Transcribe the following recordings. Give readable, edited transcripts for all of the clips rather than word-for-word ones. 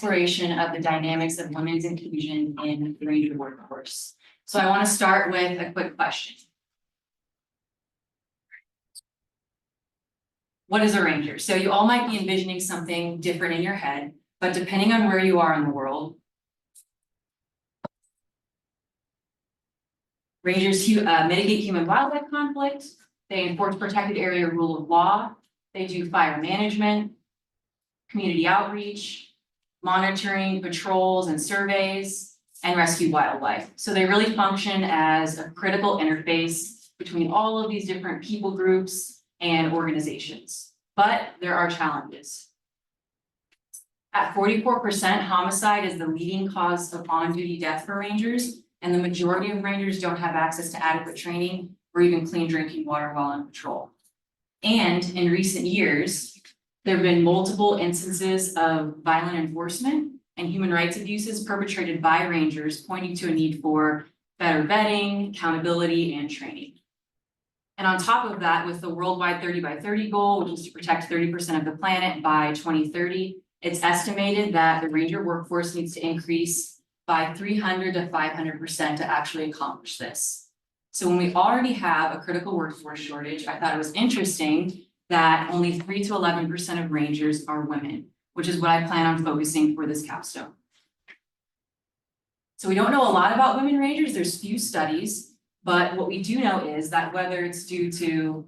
exploration of the dynamics of women's inclusion in the ranger workforce. So I want to start with a quick question. What is a ranger? So you all might be envisioning something different in your head, but depending on where you are in the world, rangers mitigate human-wildlife conflict, they enforce protected area rule of law, they do fire management, community outreach, monitoring, patrols and surveys, and rescue wildlife. So they really function as a critical interface between all of these different people groups and organizations. But there are challenges. At 44%, homicide is the leading cause of on-duty death for rangers, and the majority of rangers don't have access to adequate training or even clean drinking water while on patrol. And in recent years, there have been multiple instances of violent enforcement and human rights abuses perpetrated by rangers, pointing to a need for better vetting, accountability, and training. And on top of that, with the worldwide 30 by 30 goal, which is to protect 30% of the planet by 2030, it's estimated that the ranger workforce needs to increase by 300 to 500% to actually accomplish this. So when we already have a critical workforce shortage, I thought it was interesting that only 3 to 11% of rangers are women, which is what I plan on focusing for this capstone. So we don't know a lot about women rangers, there's few studies, but what we do know is that whether it's due to,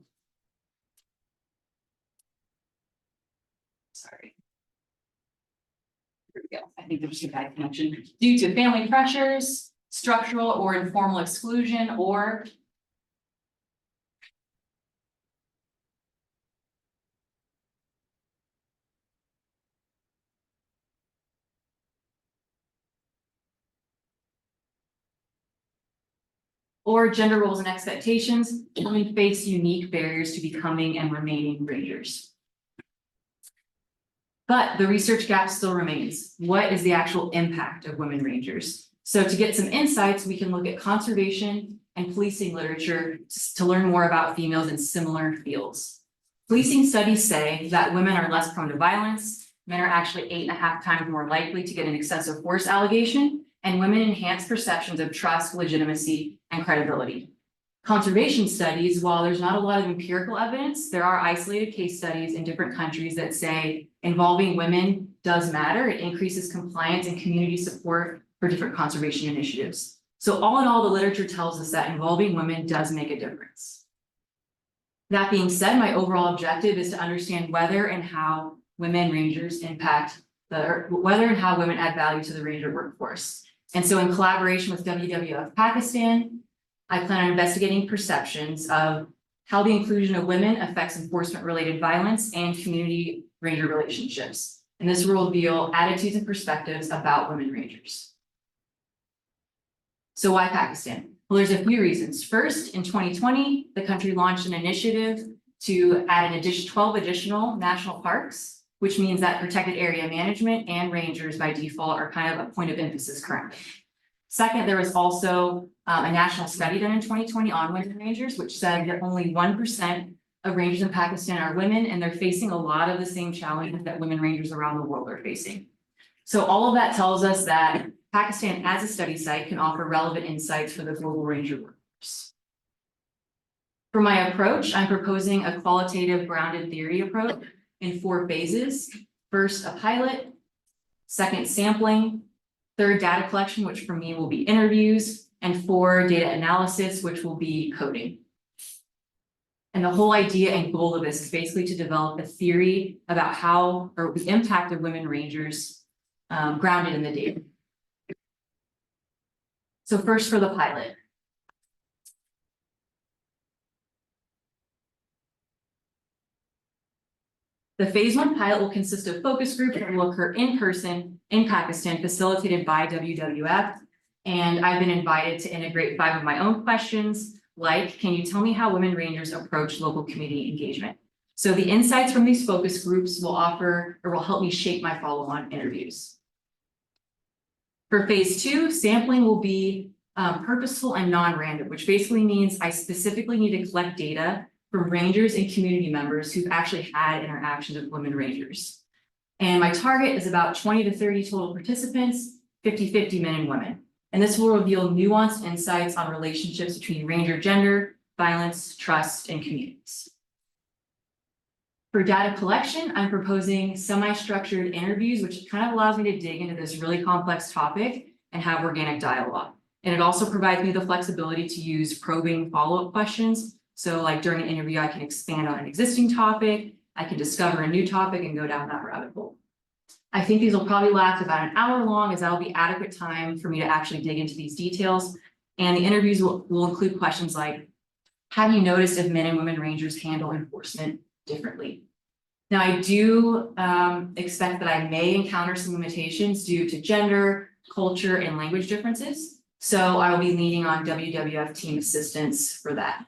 here we go, I think there's a bad connection, due to family pressures, structural or informal exclusion, or gender roles and expectations, women face unique barriers to becoming and remaining rangers. But the research gap still remains. What is the actual impact of women rangers? So to get some insights, we can look at conservation and policing literature to learn more about females in similar fields. Policing studies say that women are less prone to violence, men are actually 8.5 times more likely to get an excessive force allegation, and women enhance perceptions of trust, legitimacy, and credibility. Conservation studies, while there's not a lot of empirical evidence, there are isolated case studies in different countries that say involving women does matter. It increases compliance and community support for different conservation initiatives. So all in all, the literature tells us that involving women does make a difference. That being said, my overall objective is to understand whether and how women rangers impact whether and how women add value to the ranger workforce. And so in collaboration with WWF Pakistan, I plan on investigating perceptions of how the inclusion of women affects enforcement-related violence and community ranger relationships. And this will reveal attitudes and perspectives about women rangers. So why Pakistan? Well, there's a few reasons. First, in 2020, the country launched an initiative to add an additional 12 additional national parks, which means that protected area management and rangers by default are kind of a point of emphasis currently. Second, there was also a national study done in 2020 on women rangers, which said that only 1% of rangers in Pakistan are women, and they're facing a lot of the same challenges that women rangers around the world are facing. So all of that tells us that Pakistan as a study site can offer relevant insights for the global ranger workforce. For my approach, I'm proposing a qualitative grounded theory approach in 4 phases. First, a pilot, second, sampling, third, data collection, which for me will be interviews, and 4, data analysis, which will be coding. And the whole idea and goal of this is basically to develop a theory about how, or the impact of women rangers grounded in the data. So first for the pilot. The phase 1 pilot will consist of focus groups that will occur in person in Pakistan, facilitated by WWF. And I've been invited to integrate 5 of my own questions, like, can you tell me how women rangers approach local community engagement? So the insights from these focus groups will offer, or will help me shape my follow-on interviews. For phase 2, sampling will be purposeful and non-random, which basically means I specifically need to collect data from rangers and community members who've actually had interactions with women rangers. And my target is about 20 to 30 total participants, 50-50 men and women. And this will reveal nuanced insights on relationships between ranger gender, violence, trust, and communities. For data collection, I'm proposing semi-structured interviews, which kind of allows me to dig into this really complex topic and have organic dialogue. And it also provides me the flexibility to use probing follow-up questions. So like during an interview, I can expand on an existing topic, I can discover a new topic and go down that rabbit hole. I think these will probably last about an hour long, as that'll be adequate time for me to actually dig into these details. And the interviews will include questions like, have you noticed if men and women rangers handle enforcement differently? Now, I do expect that I may encounter some limitations due to gender, culture, and language differences. So I will be leaning on WWF team assistance for that.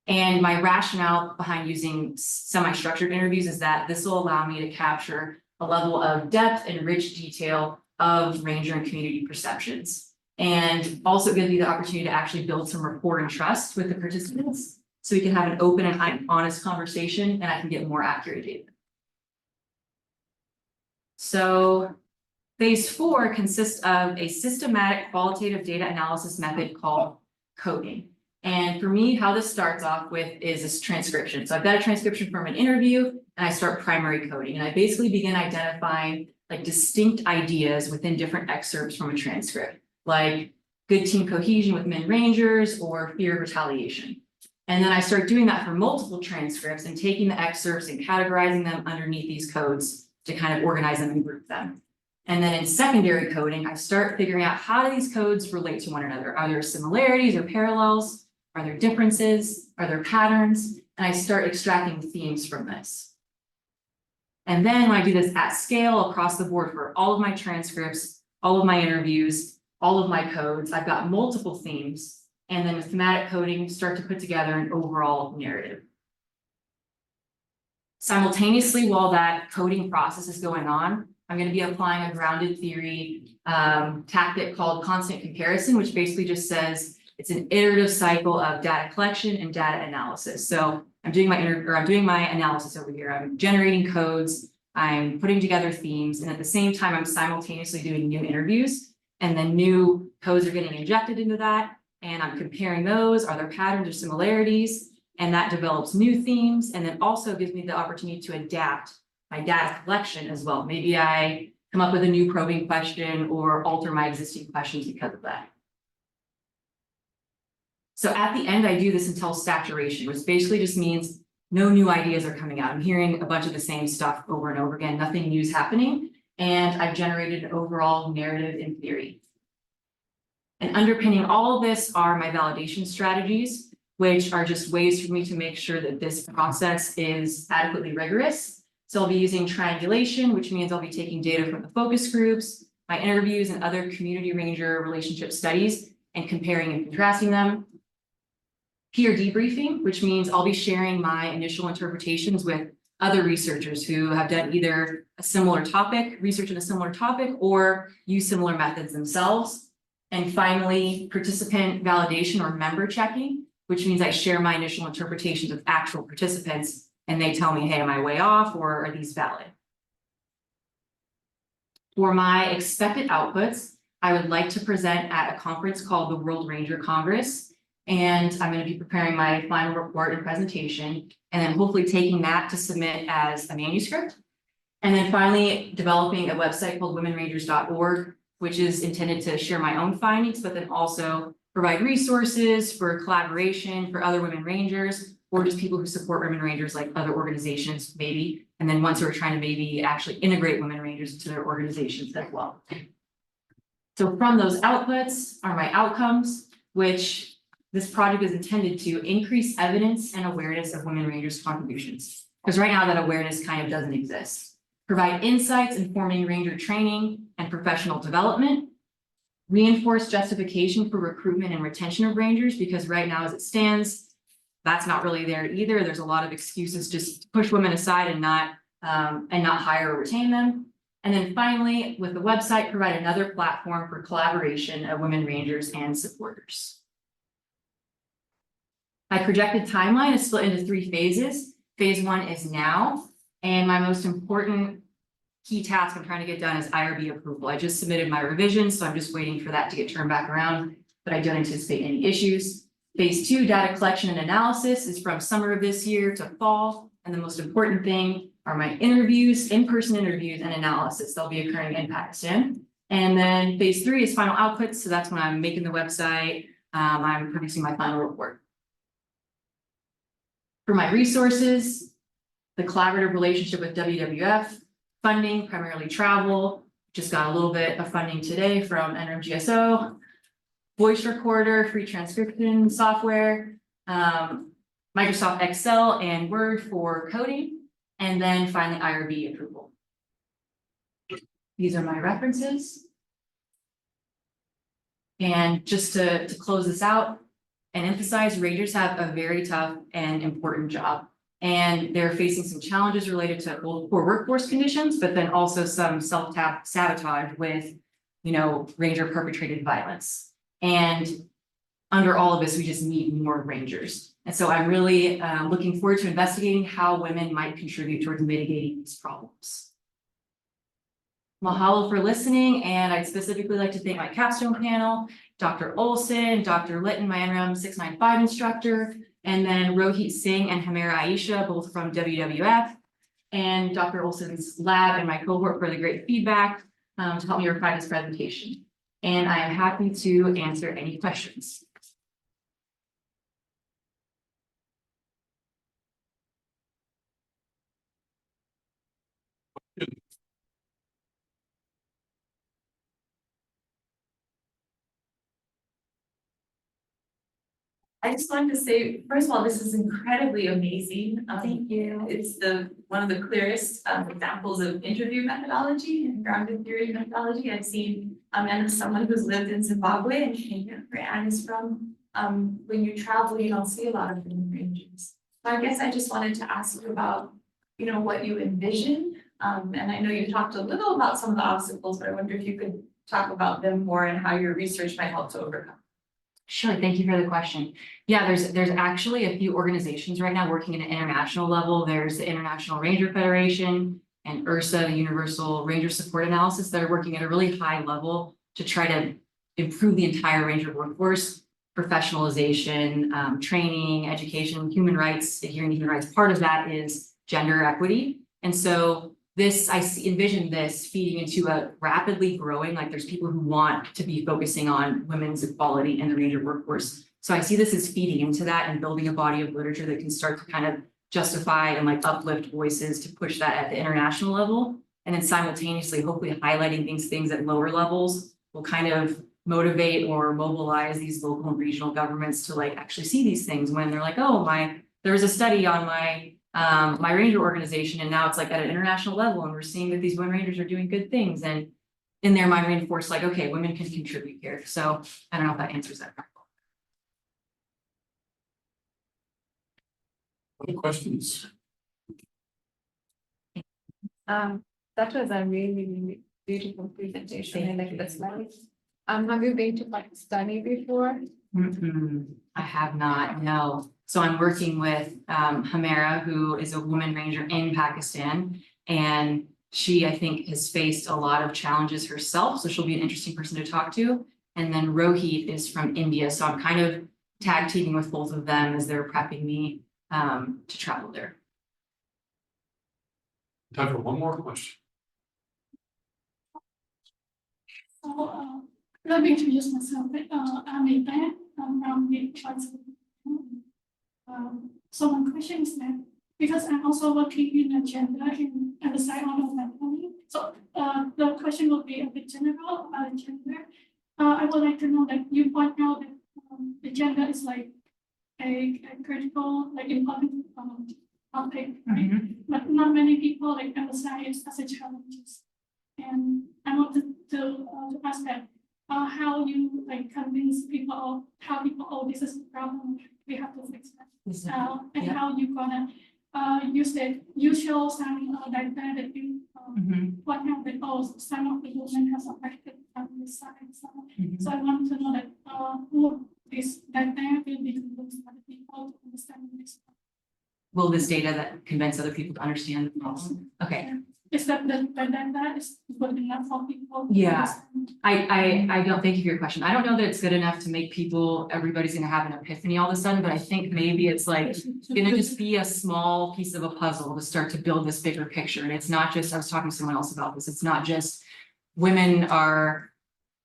And my rationale behind using semi-structured interviews is that this will allow me to capture a level of depth and rich detail of ranger and community perceptions. And also gives me the opportunity to actually build some rapport and trust with the participants, so we can have an open and honest conversation and I can get more accurate data. So phase 4 consists of a systematic qualitative data analysis method called coding. And for me, how this starts off with is this transcription. So I've got a transcription from an interview and I start primary coding. And I basically begin identifying like distinct ideas within different excerpts from a transcript, like good team cohesion with men rangers or fear of retaliation. And then I start doing that for multiple transcripts and taking the excerpts and categorizing them underneath these codes to kind of organize them and group them. And then in secondary coding, I start figuring out how do these codes relate to one another? Are there similarities or parallels? Are there differences? Are there patterns? And I start extracting themes from this. And then when I do this at scale across the board for all of my transcripts, all of my interviews, all of my codes, I've got multiple themes. And then with thematic coding, start to put together an overall narrative. Simultaneously, while that coding process is going on, I'm going to be applying a grounded theory tactic called constant comparison, which basically just says it's an iterative cycle of data collection and data analysis. So I'm doing my analysis over here. I'm generating codes, I'm putting together themes, and at the same time, I'm simultaneously doing new interviews, and then new codes are getting injected into that, and I'm comparing those. Are there patterns or similarities? And that develops new themes, and then also gives me the opportunity to adapt my data collection as well. Maybe I come up with a new probing question or alter my existing questions because of that. So at the end, I do this until saturation, which basically just means no new ideas are coming out. I'm hearing a bunch of the same stuff over and over again, nothing new is happening, and I've generated an overall narrative in theory. And underpinning all of this are my validation strategies, which are just ways for me to make sure that this process is adequately rigorous. So I'll be using triangulation, which means I'll be taking data from the focus groups, my interviews, and other community ranger relationship studies, and comparing and contrasting them. Peer debriefing, which means I'll be sharing my initial interpretations with other researchers who have done either a similar topic, research in a similar topic, or use similar methods themselves. And finally, participant validation or member checking, which means I share my initial interpretations with actual participants and they tell me, hey, am I way off or are these valid? For my expected outputs, I would like to present at a conference called the World Ranger Congress. And I'm going to be preparing my final report and presentation, and then hopefully taking that to submit as a manuscript. And then finally developing a website called womenrangers.org, which is intended to share my own findings, but then also provide resources for collaboration for other women rangers, or just people who support women rangers like other organizations, maybe. And then ones who are trying to maybe actually integrate women rangers into their organizations as well. So from those outputs are my outcomes, which this project is intended to increase evidence and awareness of women rangers' contributions. Because right now that awareness kind of doesn't exist. Provide insights informing ranger training and professional development. Reinforce justification for recruitment and retention of rangers, because right now as it stands, that's not really there either. There's a lot of excuses just to push women aside and not hire or retain them. And then finally, with the website, provide another platform for collaboration of women rangers and supporters. My projected timeline is split into 3 phases. Phase 1 is now, and my most important key task I'm trying to get done is IRB approval. I just submitted my revision, so I'm just waiting for that to get turned back around, but I don't anticipate any issues. Phase 2 data collection and analysis is from summer of this year to fall. And the most important thing are my interviews, in-person interviews and analysis. They'll be occurring in Pakistan. And then phase 3 is final outputs. So that's when I'm making the website. I'm producing my final report. For my resources, the collaborative relationship with WWF, funding, primarily travel, just got a little bit of funding today from NREM GSO, voice recorder, free transcription software, Microsoft Excel and Word for coding, and then finally IRB approval. These are my references. And just to close this out and emphasize, Rangers have a very tough and important job. And they're facing some challenges related to poor workforce conditions, but then also some self-sabotage with, Ranger perpetrated violence. And under all of this, we just need more Rangers. And so I'm really looking forward to investigating how women might contribute towards mitigating these problems. Mahalo for listening, and I'd specifically like to thank my capstone panel, Dr. Olson, Dr. Litton, my NREM 695 instructor, and then Rohit Singh and Hamira Aisha, both from WWF, and Dr. Olson's lab and my cohort for the great feedback to help me refine this presentation. And I am happy to answer any questions. I just wanted to say, first of all, this is incredibly amazing. Thank you. It's one of the clearest examples of interview methodology and grounded theory methodology I've seen. And as someone who's lived in Zimbabwe and Kenya, where Anne is from, when you travel, you don't see a lot of women rangers. So I guess I just wanted to ask you about, what you envision. And I know you talked a little about some of the obstacles, but I wonder if you could talk about them more and how your research might help to overcome. Sure, thank you for the question. Yeah, there's actually a few organizations right now working at an international level. There's the International Ranger Federation and URSA, the Universal Ranger Support Analysis, that are working at a really high level to try to improve the entire Ranger workforce, professionalization, training, education, human rights, adhering to human rights. Part of that is gender equity. And so envision this feeding into a rapidly growing, like there's people who want to be focusing on women's equality in the Ranger workforce. So I see this as feeding into that and building a body of literature that can start to kind of justify and uplift voices to push that at the international level. And then simultaneously, hopefully highlighting these things at lower levels will kind of motivate or mobilize these local and regional governments to actually see these things when they're like, oh, there was a study on my Ranger organization, and now it's at an international level, and we're seeing that these women Rangers are doing good things, and in their mind reinforce okay, women can contribute here. So I don't know if that answers that. Other questions? That was a really beautiful presentation. I like the slides. Have you been to Pakistani before? I have not, no. So I'm working with Hamira, who is a woman Ranger in Pakistan, and she, I think, has faced a lot of challenges herself, so she'll be an interesting person to talk to. And then Rohit is from India, so I'm kind of tag teaming with both of them as they're prepping me to travel there. Time for one more question. So, let me introduce myself. I'm a band. I'm from the choice. So my question is that, because I'm also working in a gender at the side of my family. So the question will be a bit general about gender. I would like to know that you point out that the gender is a critical, important topic, right? But not many people emphasize as a challenge. And I wanted to ask that how you convince people, how people, oh, this is a problem, we have to fix that. And how you gonna use that. You show some data that you what happened. Oh, some of the women has affected on this side. So I want to know that this data will be convinced other people to understand this. Will this data that convince other people to understand the problem? Okay. It's that that is good enough for people. to Yeah. understand. I don't, thank you for your question. I don't know that it's good enough to make people, everybody's gonna have an epiphany all of a sudden, but I think maybe it's like gonna just be a small piece of a puzzle to start to build this bigger picture. And it's not just, I was talking to someone else about this, it's not just women are.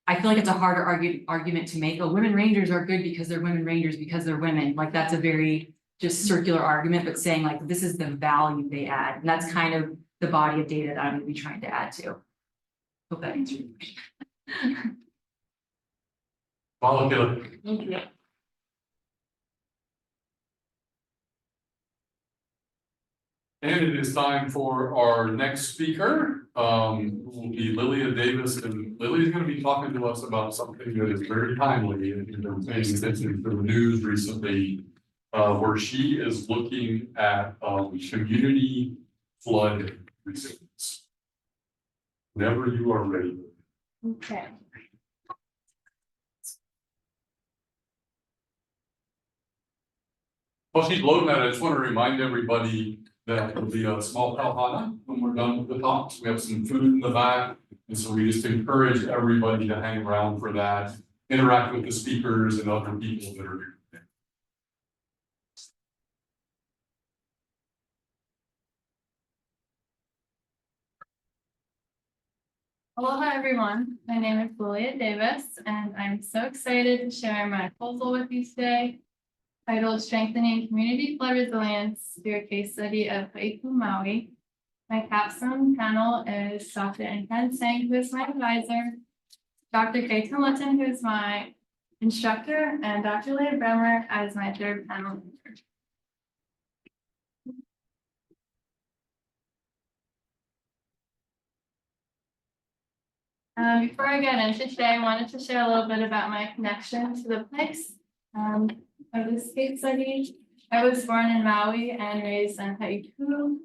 I feel like it's a harder argument to make. Oh, women rangers are good because they're women rangers because they're women. Like that's a very just circular argument, but saying like this is the value they add. And that's kind of the body of data that I'm gonna be trying to add to. Hope that answers your question. Follow. Thank you. And it is time for our next speaker, who will be Lilia Davis, and Lilia is going to be talking to us about something that is very timely and you've been paying attention to the news recently, where she is looking at community flood resilience. Whenever you are ready. Okay. While she's loading that, I just want to remind everybody that there'll be a small Kalhana when we're done with the talks. We have some food in the back. And so we just encourage everybody to hang around for that, interact with the speakers and other people that are here. Aloha everyone, my name is Lilia Davis and I'm so excited to share my proposal with you today titled Strengthening Community Flood Resilience through a case study of Haiku, Maui. My capstone panel is Dr. Inken Sang, who is my advisor, Dr. Clayton Litton, who is my instructor, and Dr. Leah Bremer as my third panel member. Before I get into today, I wanted to share a little bit about my connection to the place of this case study. I was born in Maui and raised in Haiku.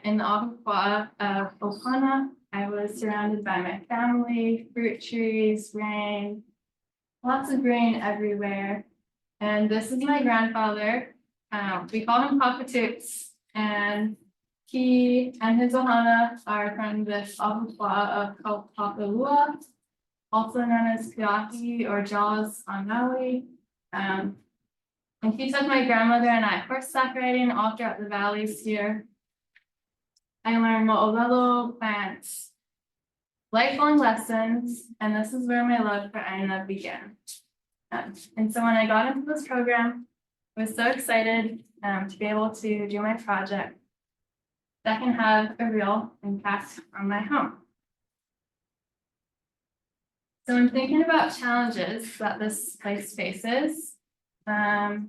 In the Ahupua'a of Ohana, I was surrounded by my family, fruit trees, rain, lots of rain everywhere. And this is my grandfather. We call him Papa Toots, and he and his ohana are from this Ahupua'a of Kaupapalua, also known as Keahi or Jaws on Maui. And he took my grandmother and I horseback riding all throughout the valleys here. I learned mo'olelo plants, lifelong lessons, and this is where my love for Aina began. And so when I got into this program, I was so excited to be able to do my project that can have a real impact on my home. So I'm thinking about challenges that this place faces. I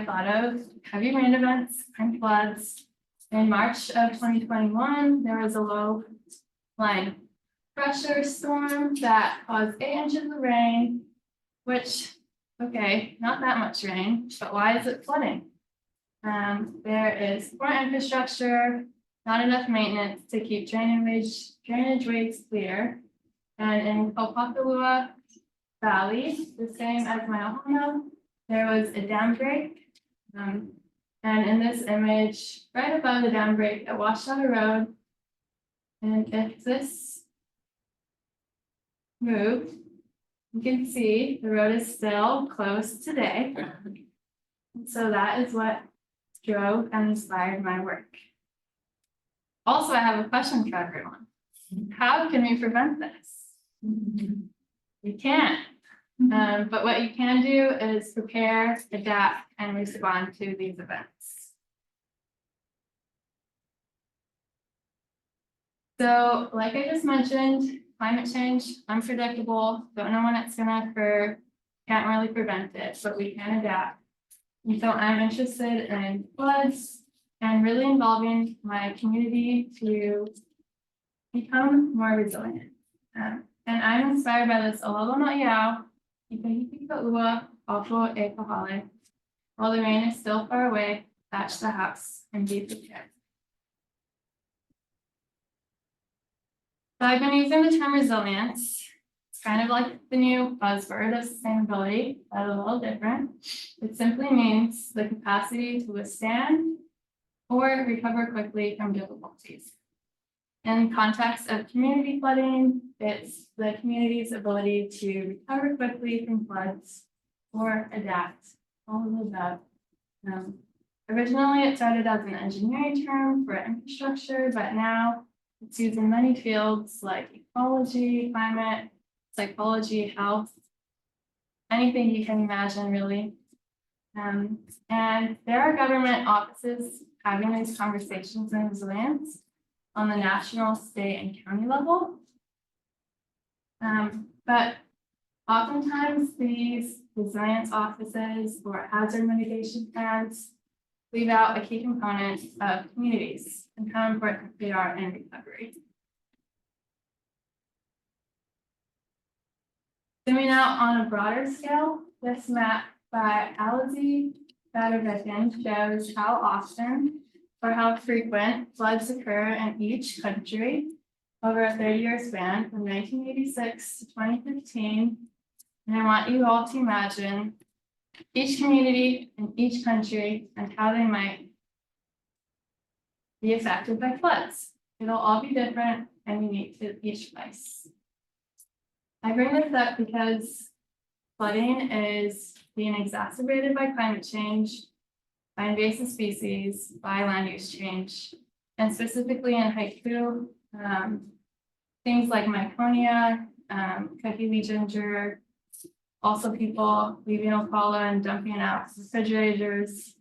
thought of heavy rain events and floods. In March of 2021, there was a low line pressure storm that caused 8 inches of rain, which, okay, not that much rain, but why is it flooding? There is poor infrastructure, not enough maintenance to keep drainage ways clear. And in Kaupapalua Valley, the same as my ohana, there was a dam break. And in this image, right above the dam break, it washed out a road. And if this moved, you can see the road is still closed today. So that is what drove and inspired my work. Also, I have a question for everyone. How can we prevent this? We can't. But what you can do is prepare, adapt, and respond to these events. So, like I just mentioned, climate change, unpredictable, don't know when it's gonna occur, can't really prevent it, but we can adapt. And so I'm interested in floods and really involving my community to become more resilient. And I'm inspired by this Ololo no Iau, Ikahipi Ka'ua, Apo e Kahale. While the rain is still far away, thatch the house and be prepared. So I've been using the term resilience. It's kind of like the new buzzword of sustainability, but a little different. It simply means the capacity to withstand or recover quickly from difficulties. In context of community flooding, it's the community's ability to recover quickly from floods or adapt, all of the above. Originally, it started as an engineering term for infrastructure, but now it's used in many fields like ecology, climate, psychology, health, anything you can imagine, really. And there are government offices having these conversations in resilience on the national, state, and county level. But oftentimes these resilience offices or hazard mitigation plans leave out a key component of communities and how important they are in recovery. Zooming out on a broader scale, this map by Alize Badovetian shows how often or how frequent floods occur in each country over a 30-year span from 1986 to 2015. And I want you all to imagine each community in each country and how they might be affected by floods. It'll all be different and unique to each place. I bring this up because flooding is being exacerbated by climate change, by invasive species, by land use change, and specifically in haiku, things like Myconia, Kahili ginger, also people leaving Ocala and dumping out refrigerators,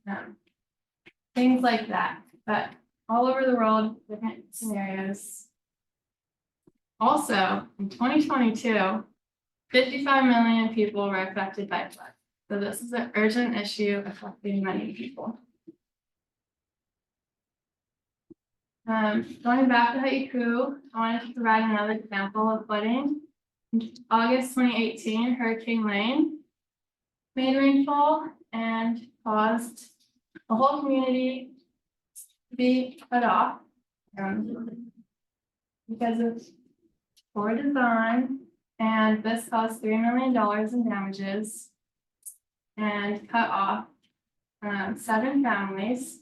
things like that, but all over the world, different scenarios. Also, in 2022, 55 million people were affected by flood. So this is an urgent issue affecting many people. Going back to haiku, I wanted to provide another example of flooding. In August 2018, Hurricane Lane made rainfall and caused the whole community to be cut off because of poor design, and this caused $3 million in damages and cut off 7 families.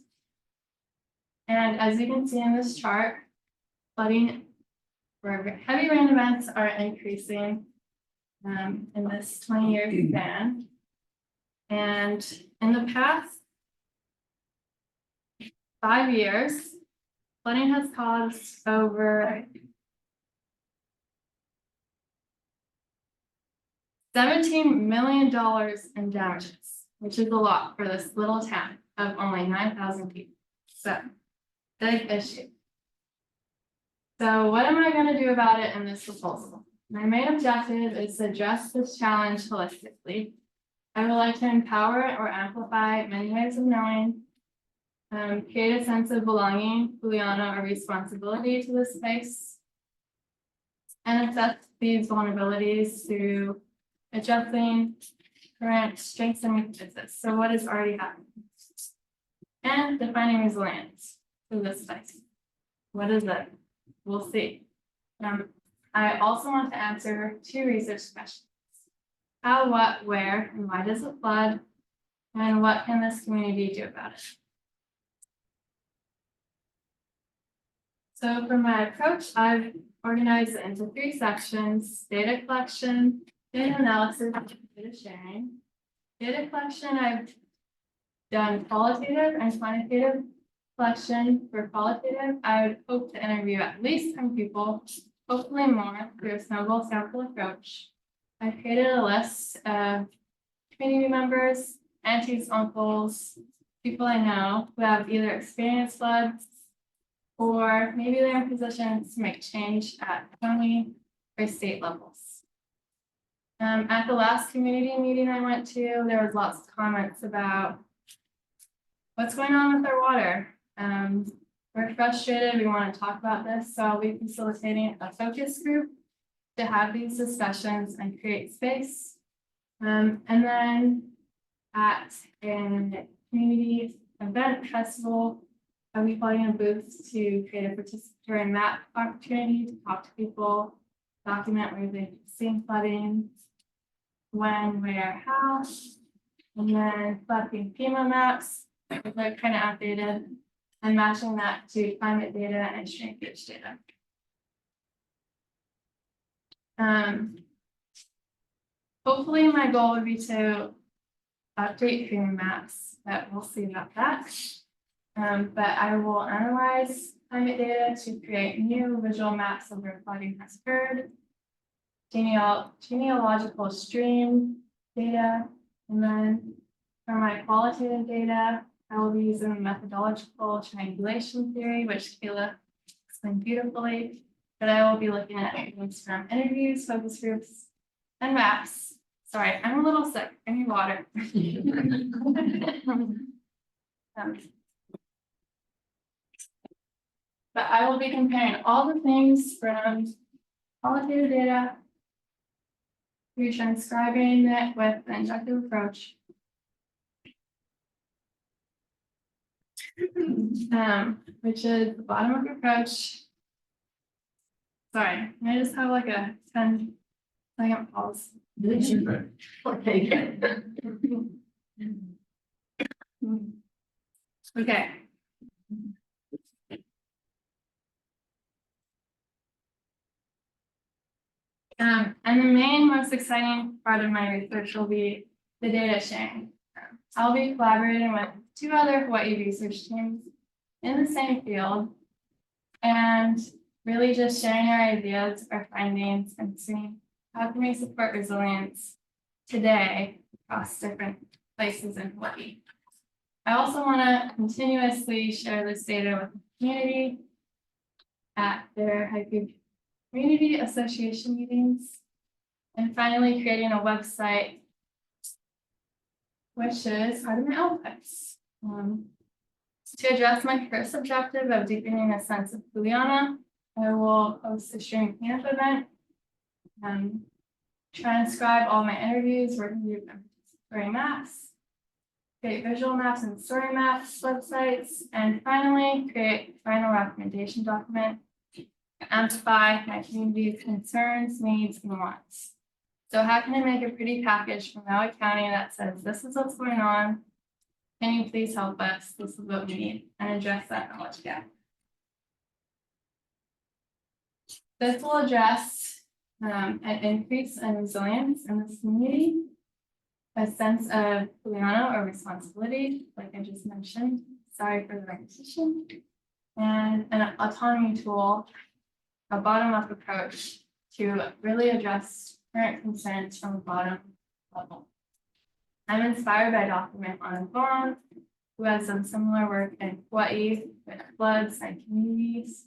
And as you can see in this chart, flooding for heavy rain events are increasing in this 20-year span. And in the past 5 years, flooding has caused over $17 million in damages, which is a lot for this little town of only 9,000 people. So, big issue. So what am I going to do about it in this proposal? My main objective is to address this challenge holistically. I would like to empower or amplify many ways of knowing, create a sense of belonging, Juliana, or responsibility to this space, and assess these vulnerabilities through addressing current strengths and weaknesses. So what is already happening? And defining resilience to this space. What is it? We'll see. I also want to answer 2 research questions. How, what, where, and why does it flood? And what can this community do about it? So for my approach, I've organized it into 3 sections: data collection, data analysis, and data sharing. Data collection, I've done qualitative and quantitative collection. For qualitative, I would hope to interview at least 10 people, hopefully more, through a snowball sample approach. I've created a list of community members, aunties, uncles, people I know who have either experienced floods or maybe they're in positions to make change at county or state levels. At the last community meeting I went to, there was lots of comments about what's going on with our water. We're frustrated, we want to talk about this, so I'll be facilitating a focus group to have these discussions and create space. And then at a community event festival, I'll be putting a booth to create a participatory map opportunity to talk to people, document where they've seen flooding, when, where, how, and then collecting FEMA maps, which are kind of outdated, and matching that to climate data and shrinkage data. Hopefully my goal would be to update FEMA maps, but we'll see about that. But I will analyze climate data to create new visual maps of where flooding has occurred, genealogical stream data, and then for my qualitative data, I will be using the methodological triangulation theory, which Kayla explained beautifully. But I will be looking at things from interviews, focus groups, and maps. Sorry, I'm a little sick. I need water. But I will be comparing all the things from qualitative data to transcribing it with an inductive approach. Which is the bottom up approach. Sorry, can I just have like a 10-second pause? Okay, good. Okay. And the main most exciting part of my research will be the data sharing. I'll be collaborating with 2 other Hawaii research teams in the same field and really just sharing our ideas, our findings, and seeing how can we support resilience today across different places in Hawaii. I also want to continuously share this data with the community at their Haiku Community Association meetings. And finally, creating a website, which is part of my outputs. To address my first objective of deepening a sense of Kuleana, I will host a stream cleanup event, transcribe all my interviews, working group and participatory maps, create visual maps and story maps websites, and finally create a final recommendation document to amplify my community's concerns, needs, and wants. So how can I make a pretty package from Maui County that says, this is what's going on, can you please help us, this is what we need, and address that knowledge gap. This will address an increase in resilience in this community, a sense of kuleana or responsibility, like I just mentioned, sorry for the repetition, and an autonomy tool, a bottom-up approach to really address current concerns from the bottom level. I'm inspired by Dr. on Forum, who has done similar work in Hawaii with floods and communities.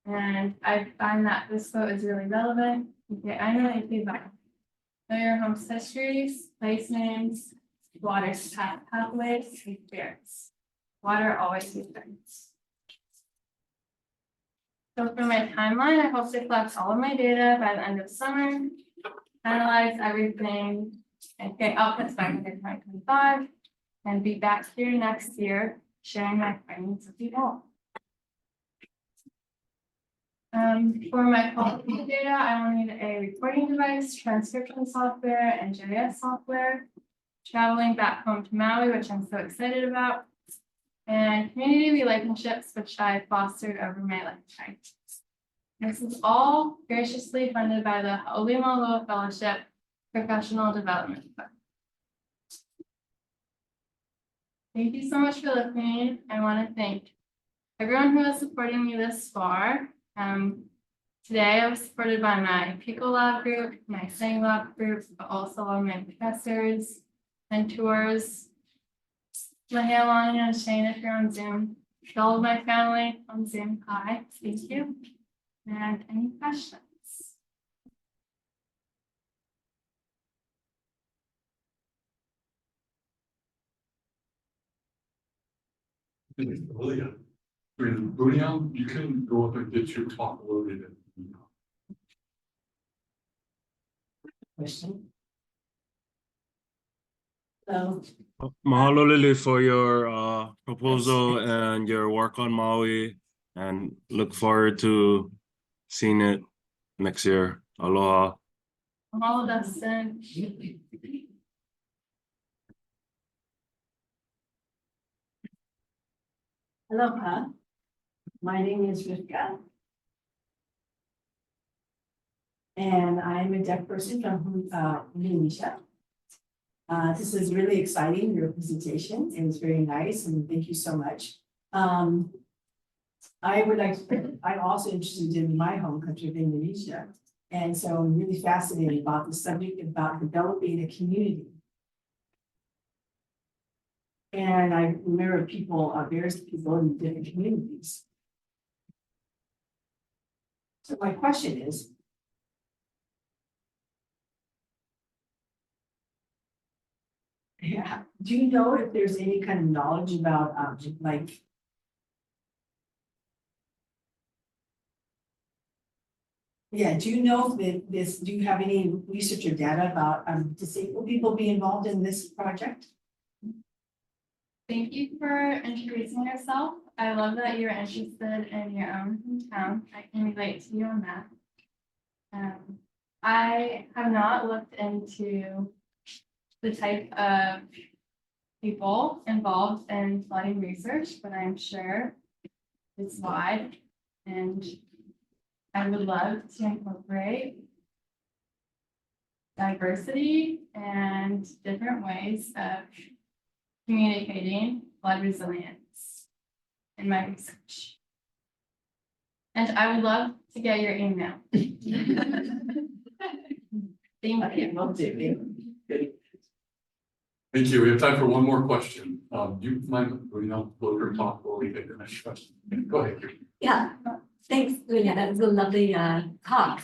And I find that this quote is really relevant. Okay, I know if you know your home's histories, place names, water pathways, and spirits. Water always returns. So for my timeline, I hope to collect all of my data by the end of summer, analyze everything, and get outputs by the end of 2025, and be back here next year sharing my findings with you all. For my qualitative data, I will need a recording device, transcription software, and GIS software. Traveling back home to Maui, which I'm so excited about, and community relationships, which I fostered over my lifetime. This is all graciously funded by the Ha'oli Maaloa Fellowship Professional Development Fund. Thank you so much for listening. I want to thank everyone who has supported me this far. Today I was supported by my PICO lab group, my SANG lab group, but also all my professors, mentors, Mahea, Lonnie, and Shane if you're on Zoom, all of my family on Zoom. Hi, thank you. And any questions? Lilia, Bunion, you can go up and get your talk loaded. Question? So, Mahalo Lily for your proposal and your work on Maui, and look forward to seeing it next year. Aloha. All Dustin. aloha. My name is Rivka. And I'm a deaf person from Indonesia. This is really exciting, your presentation. It was very nice, and thank you so much. I'm also interested in my home country of Indonesia. And so I'm really fascinated about the subject about developing a community. And I remember various people in different communities. So my question is, yeah, do you know if there's any kind of knowledge about, like, yeah, do you know that do you have any research or data about, disabled people being involved in this project? Thank you for introducing yourself. I love that you're interested in your own hometown. I can relate to you on that. I have not looked into the type of people involved in flooding research, but I'm sure it's wide, and I would love to incorporate diversity and different ways of communicating flood resilience in my research. And I would love to get your email. Thank Okay, you. will do. Thank you. We have time for one more question. Do you mind, close your talk while we take the next question? Go ahead. Yeah, thanks, Lulia. That was a lovely talk.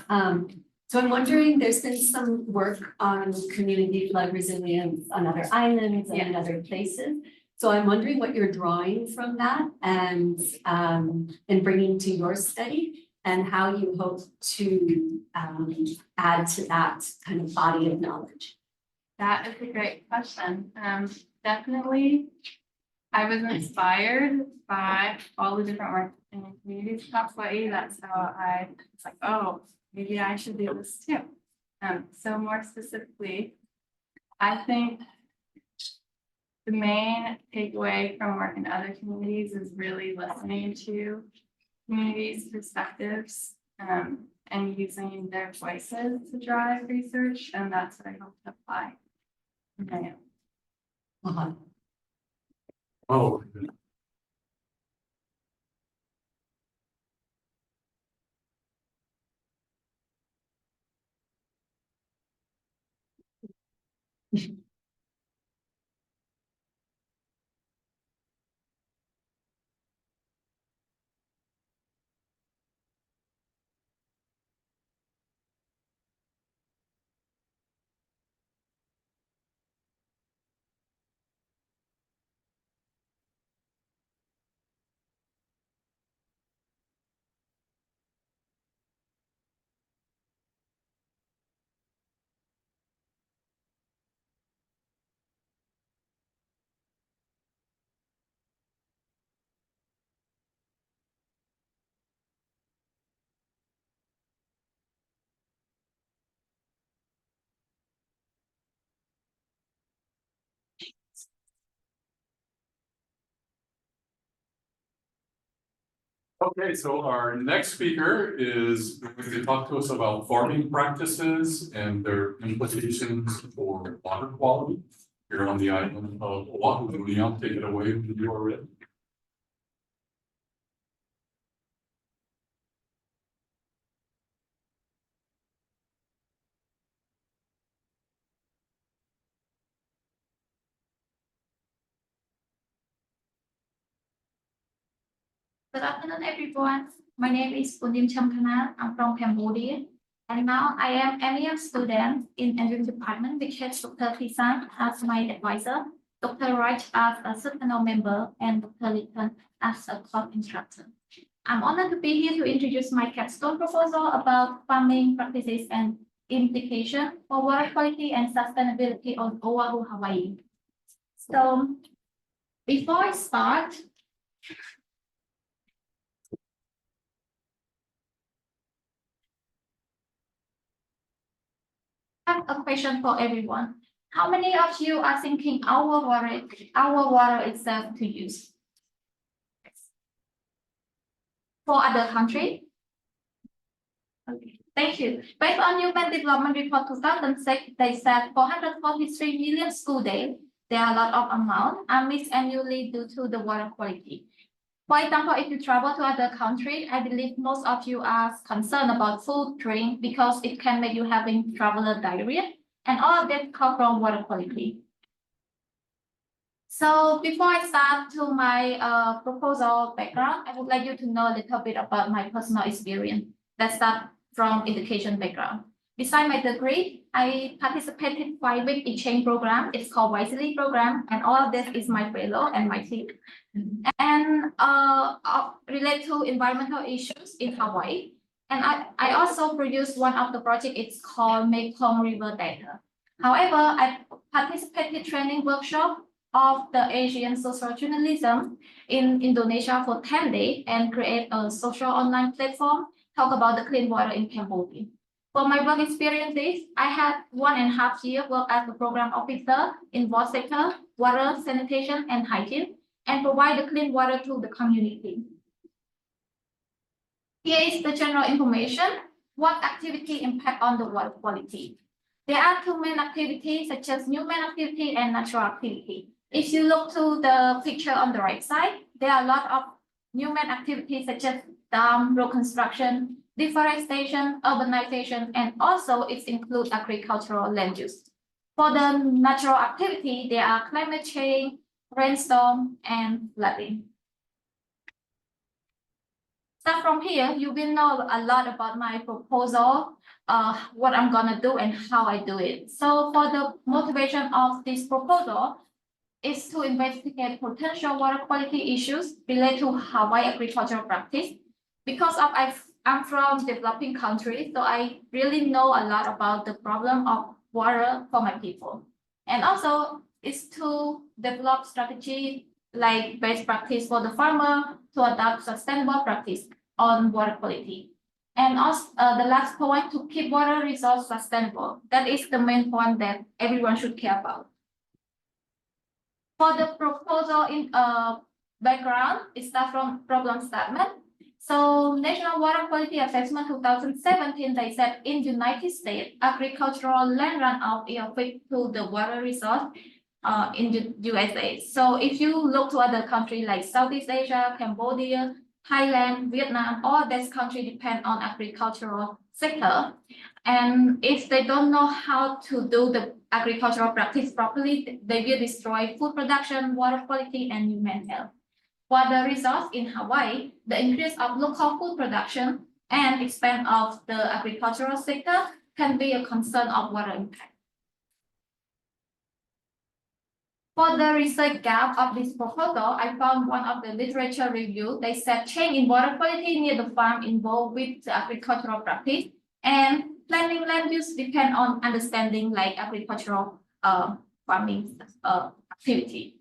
So I'm wondering, there's been some work on community flood resilience on other islands and in other places. So I'm wondering what you're drawing from that and bringing to your study, and how you hope to add to that kind of body of knowledge. That is a great question. Definitely, I was inspired by all the different work in communities across Hawaii. That's how I was like, oh, maybe I should do this too. So more specifically, I think the main takeaway from work in other communities is really listening to communities' perspectives, and using their voices to drive research, and that's what I hope to apply. Okay. Oh. Okay, so our next speaker is going to talk to us about farming practices and their implications for water quality here on the island of Oahu. Leon, take it away when you are ready. Good afternoon, everyone. My name is Punim Chamkana. I'm from Cambodia. And now I am a MEM student in engineering department, which has Dr. Tisan as my advisor, Dr. Wright as a sectional member, and Dr. Litton as a club instructor. I'm honored to be here to introduce my capstone proposal about farming practices and implication for water quality and sustainability on Oahu, Hawaii. So before I start, I have a question for everyone. How many of you are thinking our water is safe to use? For other country? Okay. Thank you. Based on Human Development Report 2006, they said 443 million school days, there are a lot of amount are missed annually due to the water quality. For example, if you travel to other country, I believe most of you are concerned about food, drink, because it can make you having traveler diarrhea, and all of that come from water quality. So before I start to my proposal background, I would like you to know a little bit about my personal experience that start from education background. Besides my degree, I participated 5-week exchange program. It's called Wisely program, and all of this is my fellow and my team. And relate to environmental issues in Hawaii. And I also produced one of the project. It's called Mekong River Data. However, I participated training workshop of the Asian social journalism in Indonesia for 10 days and create a social online platform, talk about the clean water in Cambodia. For my work experiences, I had 1.5 years work as a program officer in both sector, water, sanitation, and hygiene, and provide the clean water to the community. Here is the general information. What activity impact on the water quality? There are two main activities such as human activity and natural activity. If you look to the picture on the right side, there are a lot of human activities such as dam, road construction, deforestation, urbanization, and also it includes agricultural land use. For the natural activity, there are climate change, rainstorm, and flooding. So from here, you will know a lot about my proposal, what I'm gonna do and how I do it. So for the motivation of this proposal is to investigate potential water quality issues related to Hawaii agricultural practice. Because I'm from developing countries, so I really know a lot about the problem of water for my people. And also is to develop strategy like best practice for the farmer to adopt sustainable practice on water quality. And also the last point, to keep water resource sustainable. That is the main point that everyone should care about. For the proposal in background, it starts from problem statement. So National Water Quality Assessment 2017, they said in United States, agricultural land runoff is affected to the water resource in the USA. So if you look to other countries like Southeast Asia, Cambodia, Thailand, Vietnam, all these countries depend on agricultural sector. And if they don't know how to do the agricultural practice properly, they will destroy food production, water quality, and human health. For the results in Hawaii, the increase of local food production and expand of the agricultural sector can be a concern of water impact. For the research gap of this proposal, I found one of the literature review. They said change in water quality near the farm involved with the agricultural practice, and planning land use depend on understanding like agricultural farming activity.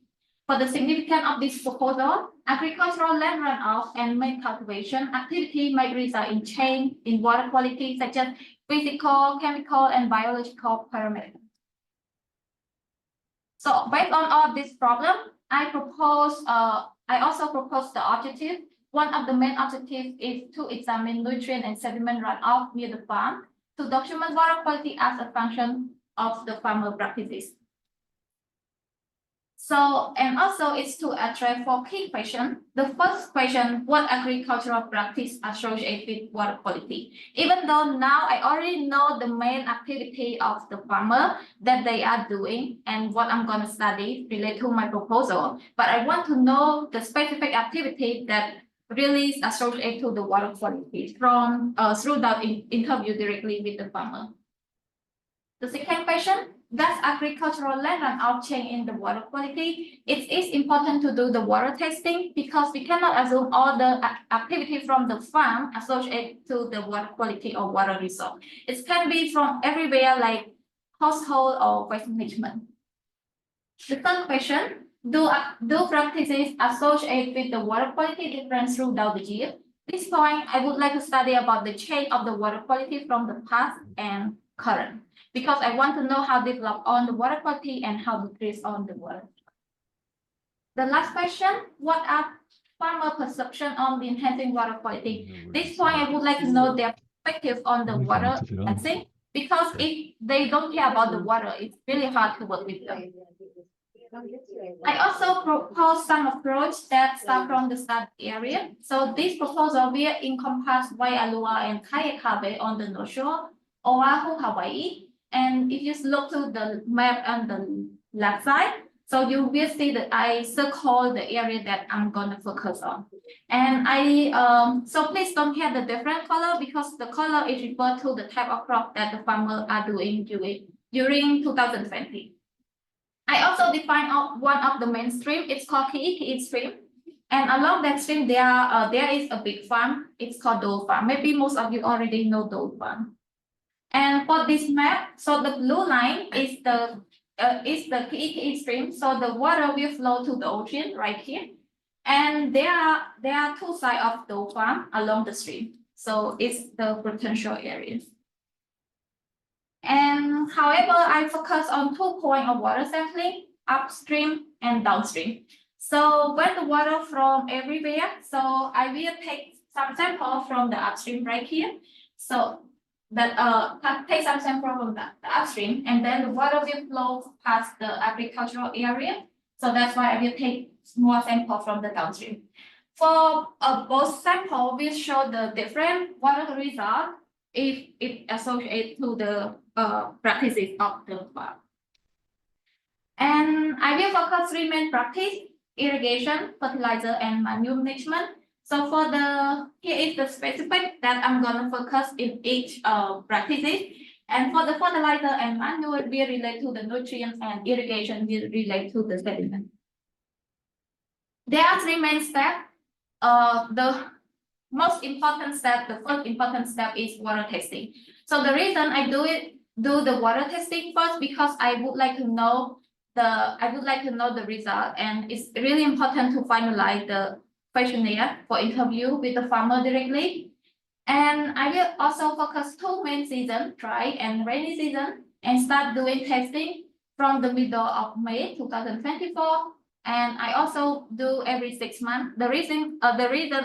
For the significance of this proposal, agricultural land runoff and land cultivation activity might result in change in water quality such as physical, chemical, and biological parameters. So based on all this problem, I also propose the objective. One of the main objectives is to examine nutrient and sediment runoff near the farm to document water quality as a function of the farmer practices. So, and also it's to address 4 key questions. The first question, what agricultural practice associated with water quality? Even though now I already know the main activity of the farmer that they are doing and what I'm gonna study related to my proposal, but I want to know the specific activity that really is associated to the water quality from through the interview directly with the farmer. The second question, does agricultural land runoff change in the water quality? It is important to do the water testing because we cannot assume all the activity from the farm associated to the water quality or water resource. It can be from everywhere like household or waste management. The third question, do practices associated with the water quality difference throughout the year? This point, I would like to study about the change of the water quality from the past and current, because I want to know how develop on the water quality and how decrease on the water. The last question, what are farmer perception on the enhancing water quality? This point, I would like to know their perspective on the water testing, because if they don't care about the water, it's really hard to work with them. I also propose some approach that start from the study area. So this proposal will encompass Waialua and Kayakabe on the North Shore, Oahu, Hawaii. And if you look to the map on the left side, so you will see that I circle the area that I'm gonna focus on. And so please don't have the different color, because the color is referred to the type of crop that the farmers are doing during 2020. I also define one of the main stream. It's called Ki'i stream. And along that stream, there is a big farm. It's called Dole Farm. Maybe most of you already know Dole Farm. And for this map, so the blue line is the Ki'i stream. So the water will flow to the ocean right here. And there are two sides of Dole Farm along the stream. So it's the potential areas. And however, I focus on 2 points of water sampling, upstream and downstream. So when the water from everywhere, so I will take some sample from the upstream right here. So that take some sample from the upstream, and then the water will flow past the agricultural area. So that's why I will take more sample from the downstream. For both sample will show the different water result if it associates to the practices of the farm. And I will focus 3 main practice: irrigation, fertilizer, and manure management. So for here is the specific that I'm gonna focus in each practices. And for the fertilizer and manure will relate to the nutrients, and irrigation will relate to the sediment. There are 3 main steps. The most important step, the first important step is water testing. So the reason I do the water testing first, because I would like to know the result, and it's really important to finalize the questionnaire for interview with the farmer directly. And I will also focus 2 main seasons, dry and rainy season, and start doing testing from the middle of May 2024. And I also do every 6 months. The reason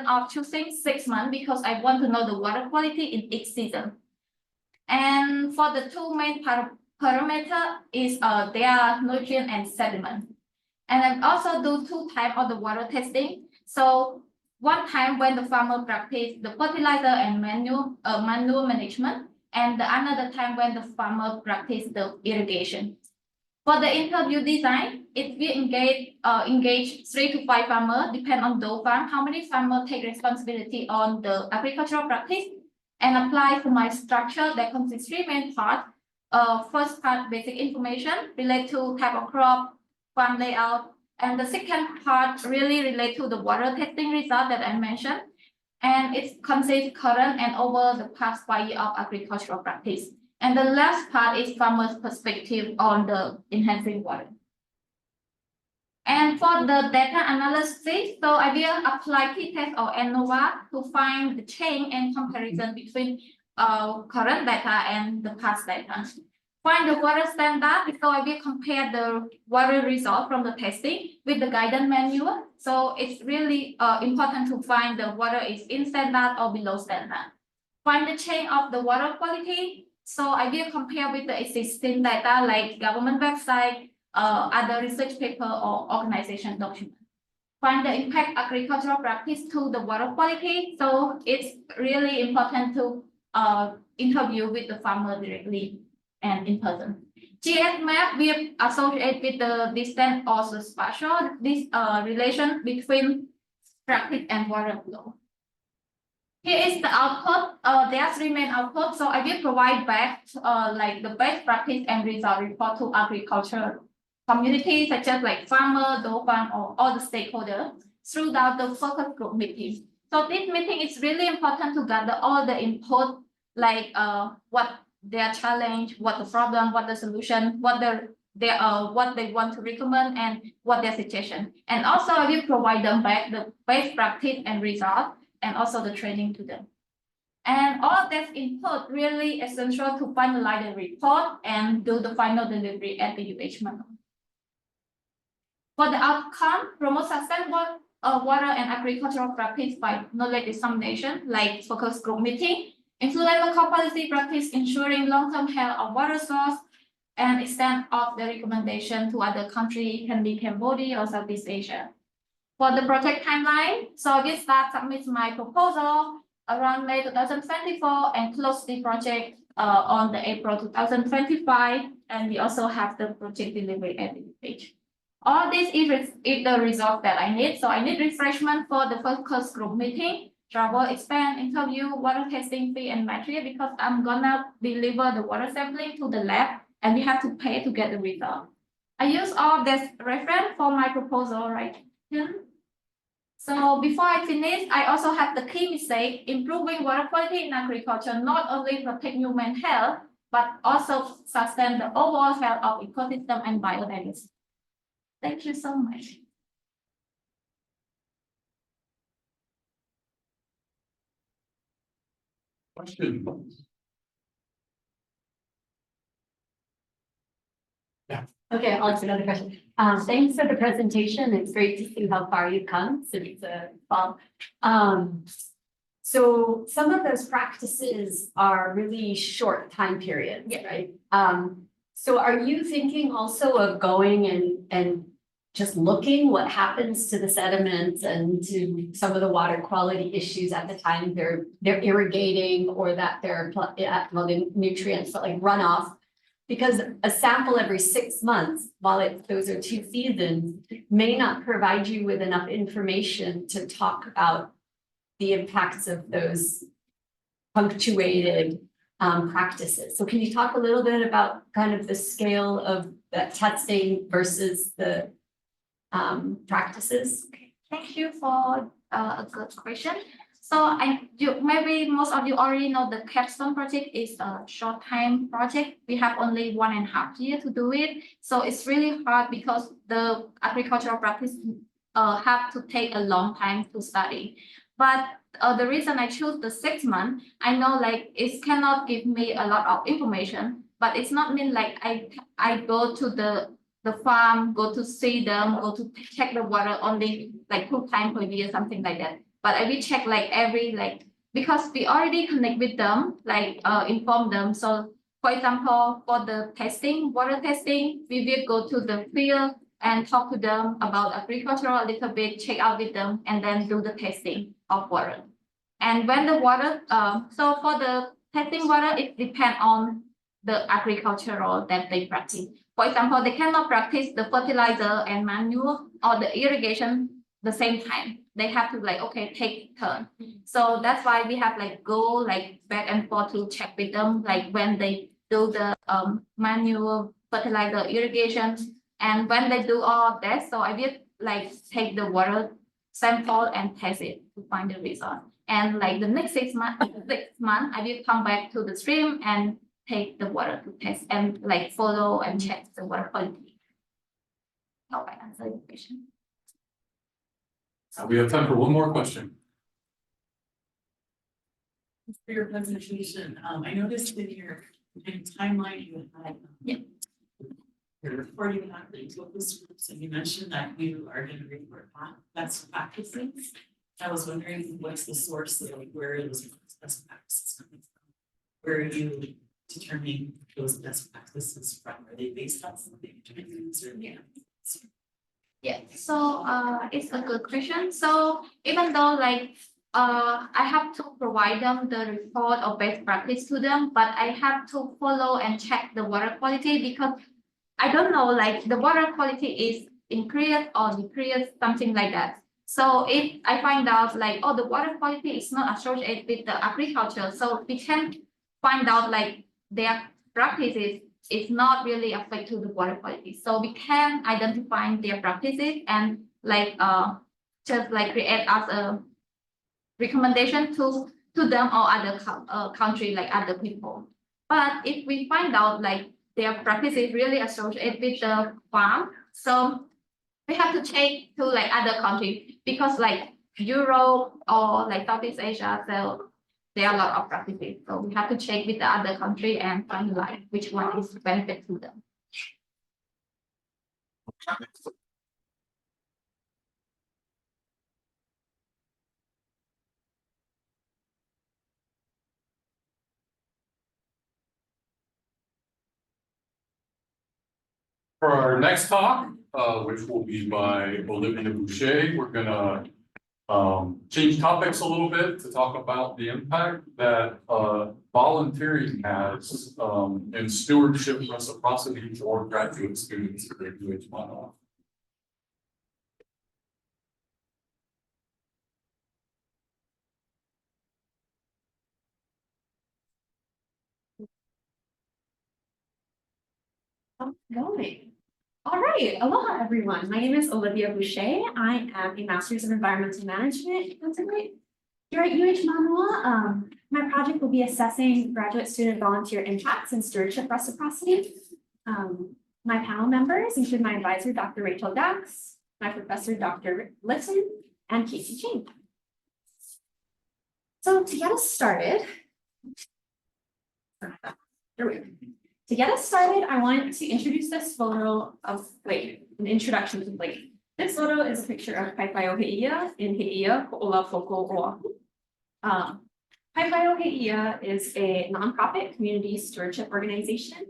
of choosing 6 months, because I want to know the water quality in each season. And for the 2 main parameter is their nutrient and sediment. And I also do 2 types of the water testing. So one time when the farmer practice the fertilizer and manure management, and the another time when the farmer practice the irrigation. For the interview design, it will engage 3 to 5 farmers, depend on the farm, how many farmers take responsibility on the agricultural practice, and apply to my structure that consists 3 main parts. First part, basic information relate to type of crop, farm layout, and the second part really relate to the water testing result that I mentioned, and it consists current and over the past 5 years of agricultural practice. And the last part is farmers' perspective on the enhancing water. And for the data analysis, so I will apply t-test or ANOVA to find the change and comparison between current data and the past data. Find the water standard, so I will compare the water result from the testing with the guidance manual. So it's really important to find the water is in standard or below standard. Find the change of the water quality. So I will compare with the existing data like government website, other research paper or organization document. Find the impact agricultural practice to the water quality. So it's really important to interview with the farmer directly and in person. GS map will associate with the distance or the spatial relation between practice and water flow. Here is the output. There are 3 main outputs. So I will provide back like the best practice and result report to agriculture communities such as like farmer, Dole Farm, or all the stakeholders throughout the focus group meeting. So this meeting is really important to gather all the input, like what their challenge, what the problem, what the solution, what they want to recommend, and what their suggestion. And also I will provide them back the best practice and result, and also the training to them. And all of that input really essential to finalize the report and do the final delivery at the UH model. For the outcome, promote sustainable water and agricultural practice by knowledge dissemination, like focus group meeting, Include local policy practice ensuring long-term health of water source and extent of the recommendation to other countries can be Cambodia or Southeast Asia. For the project timeline, so we start submit my proposal around May 2024 and close the project on the April 2025, and we also have the project delivery at the page. All this is the result that I need. So I need refreshment for the focus group meeting, travel expense, interview, water testing fee and material, because I'm gonna deliver the water sampling to the lab and we have to pay to get the result. I use all this reference for my proposal right here. So before I finish, I also have the key mistake: improving water quality in agriculture not only protect human health, but also sustain the overall health of ecosystem and biodiversity. Thank you so much. Question? Okay, I'll ask another question. Thanks for the presentation. It's great to see how far you've come since the fall. So some of those practices are really short time periods, right? So are you thinking also of going and just looking what happens to the sediments and to some of the water quality issues at the time they're irrigating, or that they're the nutrients like runoff? Because a sample every 6 months, while those are 2 seasons, may not provide you with enough information to talk about the impacts of those punctuated practices. So can you talk a little bit about kind of the scale of that testing versus the practices? Okay, thank you for a good question. So maybe most of you already know the Capstone project is a short time project. We have only 1.5 years to do it. So it's really hard because the agricultural practice have to take a long time to study. But the reason I chose the 6 months, I know like it cannot give me a lot of information, but it's not mean like I go to the farm, go to see them, go to check the water only like 2 times per year, something like that. But I will check like every because we already connect with them, inform them. So for example, for the testing, water testing, we will go to the field and talk to them about agriculture a little bit, check out with them, and then do the testing of water. And when the water, so for the testing water, it depends on the agricultural that they practice. For example, they cannot practice the fertilizer and manure or the irrigation the same time. They have to take turn. So that's why we have go back and forth to check with them, when they do the manual fertilizer irrigation. And when they do all of that, so I will take the water sample and test it to find the result. And the next 6 months, I will come back to the stream and take the water to test and follow and check the water quality. Hope I answered your question. We have time for one more question. For your presentation, I noticed in your timeline you had. Your reporting on the focus groups, and you mentioned that you are going to report best practices. I was wondering what's the source of where are those best practices coming from? Where are you determining those best practices from? Are they based on something you're Yeah, so it's a good question. So even though I have to provide them the report or best practice to them, but I have to follow and check the water quality, because I don't know the water quality is increased or decreased, something like that. So if I find out the water quality is not associated with the agriculture, so we can find out their practices is not really affect to the water quality. So we can identify their practices and just create as a recommendation to them or other country, other people. But if we find out their practice is really associated with the farm, so we have to check to other countries, because Europe or Southeast Asia, so there are a lot of practices. So we have to check with the other country and find which one is benefit to them. For our next talk, which will be by Olivia Boucher, we're gonna change topics a little bit to talk about the impact that volunteering has in stewardship reciprocity for graduate students at UH1. Going. All right, aloha everyone. My name is Olivia Boucher. I am a Master's of Environmental Management undergrad here at UH Manoa. My project will be assessing graduate student volunteer impacts and stewardship reciprocity. My panel members include my advisor, Dr. Rachel Dax, my professor, Dr. Litton, and Casey Chang. So to get us started, here we go. To get us started, I want to introduce this photo of Blake, an introduction to Blake. This photo is a picture of Paipaio Heia in Heia, Ko'ola Poko Oahu. Paipaio Heia is a nonprofit community stewardship organization,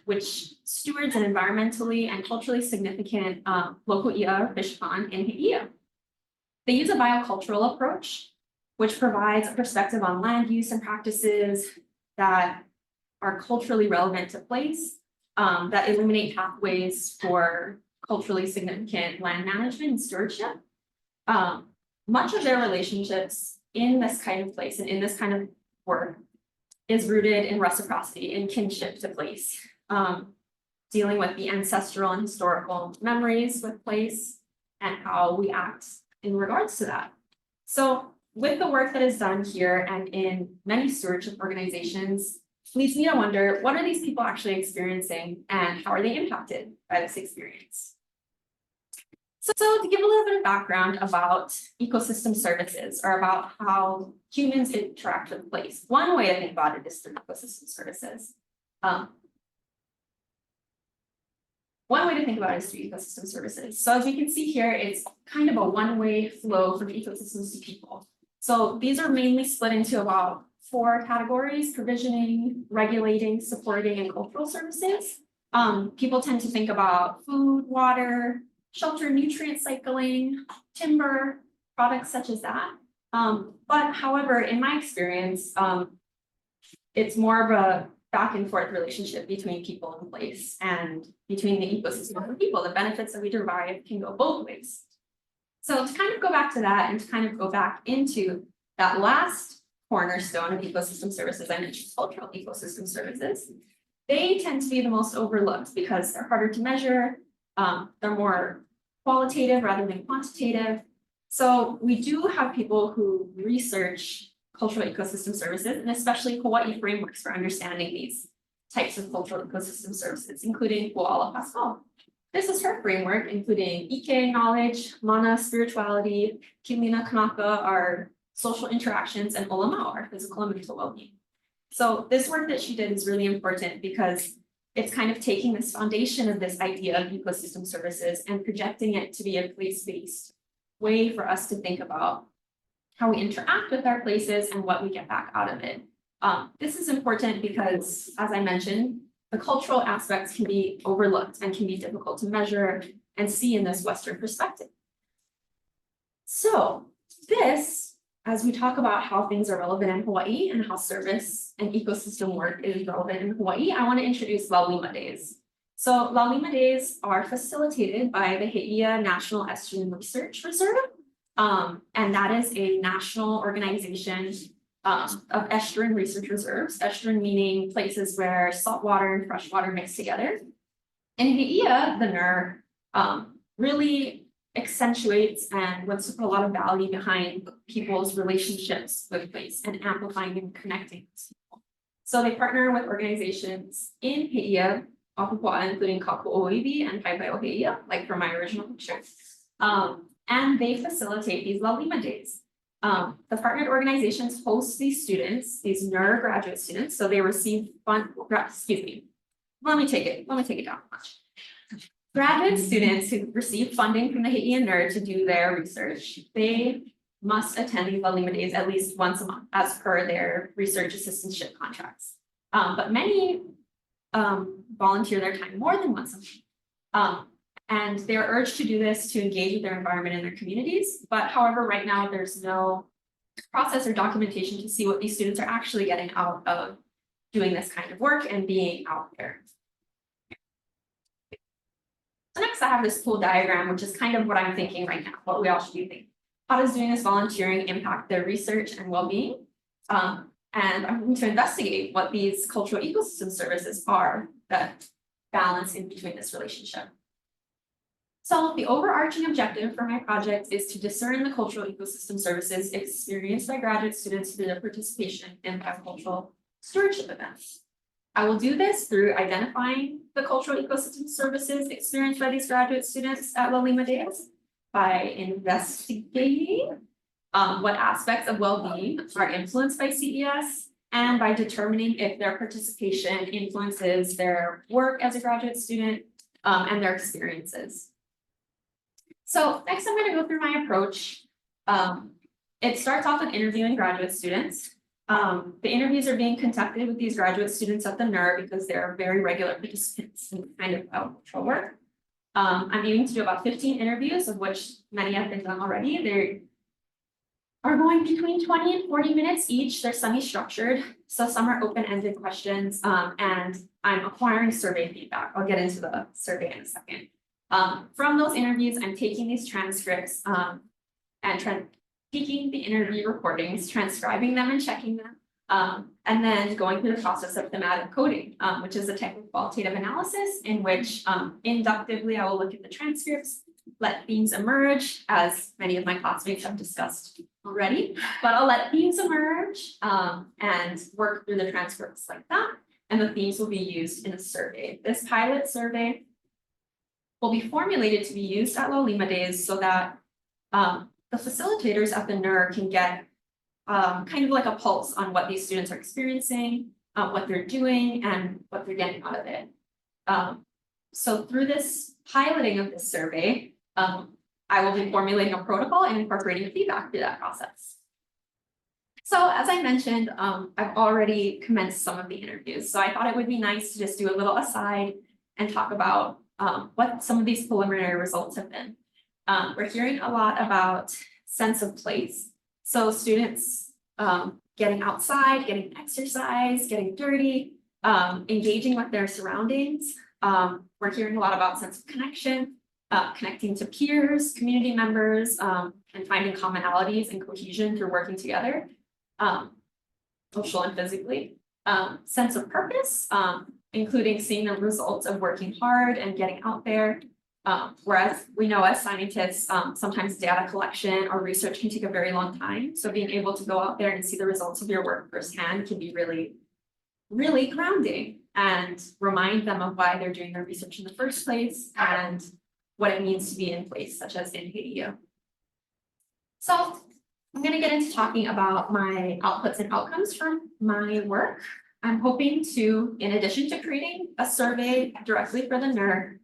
which stewards an environmentally and culturally significant local ia fish pond in Heia. They use a biocultural approach, which provides a perspective on land use and practices that are culturally relevant to place, that illuminate pathways for culturally significant land management and stewardship. Much of their relationships in this kind of place and in this kind of work is rooted in reciprocity and kinship to place, dealing with the ancestral and historical memories with place and how we act in regards to that. So with the work that is done here and in many stewardship organizations, leads me to wonder, what are these people actually experiencing and how are they impacted by this experience? So to give a little bit of background about ecosystem services or about how humans interact with place, one way to think about it is through ecosystem services. One way to think about it is through ecosystem services. So as you can see here, it's kind of a one-way flow from ecosystems to people. So these are mainly split into about 4 categories: provisioning, regulating, supporting, and cultural services. People tend to think about food, water, shelter, nutrient cycling, timber, products such as that. But however, in my experience, it's more of a back and forth relationship between people and place and between the ecosystem and people. The benefits that we derive can go both ways. So to kind of go back to that and to kind of go back into that last cornerstone of ecosystem services, I mentioned cultural ecosystem services. They tend to be the most overlooked because they're harder to measure. They're more qualitative rather than quantitative. So we do have people who research cultural ecosystem services, and especially Hawaii frameworks for understanding these types of cultural ecosystem services, including Kuala Pascal. This is her framework, including Ike knowledge, Mana spirituality, Kimina Kanaka are social interactions, and Olamau are physical and mental well-being. So this work that she did is really important because it's kind of taking this foundation of this idea of ecosystem services and projecting it to be a place-based way for us to think about how we interact with our places and what we get back out of it. This is important because, as I mentioned, the cultural aspects can be overlooked and can be difficult to measure and see in this Western perspective. So this, as we talk about how things are relevant in Hawaii and how service and ecosystem work is relevant in Hawaii, I want to introduce Laulima Days. So Laulima Days are facilitated by the Heia National Estrogen Research Reserve. And that is a national organization of estuarine research reserves, estuarine meaning places where salt water and fresh water mix together. In Heia, the NREM really accentuates and wants to put a lot of value behind people's relationships with place and amplifying and connecting with people. So they partner with organizations in Heia, Papua, including Kaku'oiwi and Paipaio Heia, like from my original picture. And they facilitate these Laulima Days. The partnered organizations host these students, these NER graduate students, so they receive let me take it down a notch. Graduate students who receive funding from the Heia NER to do their research, they must attend these Laulima Days at least once a month as per their research assistantship contracts. But many volunteer their time more than once a month. And they're urged to do this to engage with their environment and their communities, but however, right now, there's no process or documentation to see what these students are actually getting out of doing this kind of work and being out there. So next I have this cool diagram, which is kind of what I'm thinking right now, what we all should be thinking. How does doing this volunteering impact their research and well-being? And I'm going to investigate what these cultural ecosystem services are that balance in between this relationship. So the overarching objective for my project is to discern the cultural ecosystem services experienced by graduate students through their participation in bicultural stewardship events. I will do this through identifying the cultural ecosystem services experienced by these graduate students at La Lima Days by investigating what aspects of well-being are influenced by CES and by determining if their participation influences their work as a graduate student and their experiences. So next I'm going to go through my approach. It starts off with interviewing graduate students. The interviews are being conducted with these graduate students at the NREM because they're very regular participants in kind of bicultural work. I'm aiming to do about 15 interviews, of which many have been done already. They are going between 20 and 40 minutes each. They're semi-structured, so some are open-ended questions, and I'm acquiring survey feedback. I'll get into the survey in a second. From those interviews, I'm taking these transcripts and taking the interview recordings, transcribing them and checking them, and then going through the process of thematic coding, which is a type of qualitative analysis in which inductively I will look at the transcripts, let themes emerge, as many of my classmates have discussed already, but I'll let themes emerge and work through the transcripts like that, and the themes will be used in a survey. This pilot survey will be formulated to be used at La Lima Days so that the facilitators at the NREM can get kind of like a pulse on what these students are experiencing, what they're doing, and what they're getting out of it. So through this piloting of this survey, I will be formulating a protocol and incorporating feedback through that process. So as I mentioned, I've already commenced some of the interviews, so I thought it would be nice to just do a little aside and talk about what some of these preliminary results have been. We're hearing a lot about sense of place. So students getting outside, getting exercise, getting dirty, engaging with their surroundings. We're hearing a lot about sense of connection, connecting to peers, community members, and finding commonalities and cohesion through working together, social and physically. Sense of purpose, including seeing the results of working hard and getting out there. Whereas we know as scientists, sometimes data collection or research can take a very long time. So being able to go out there and see the results of your work firsthand can be really, really grounding and remind them of why they're doing their research in the first place and what it means to be in place, such as in ADU. So I'm going to get into talking about my outputs and outcomes from my work. I'm hoping to, in addition to creating a survey directly for the NREM,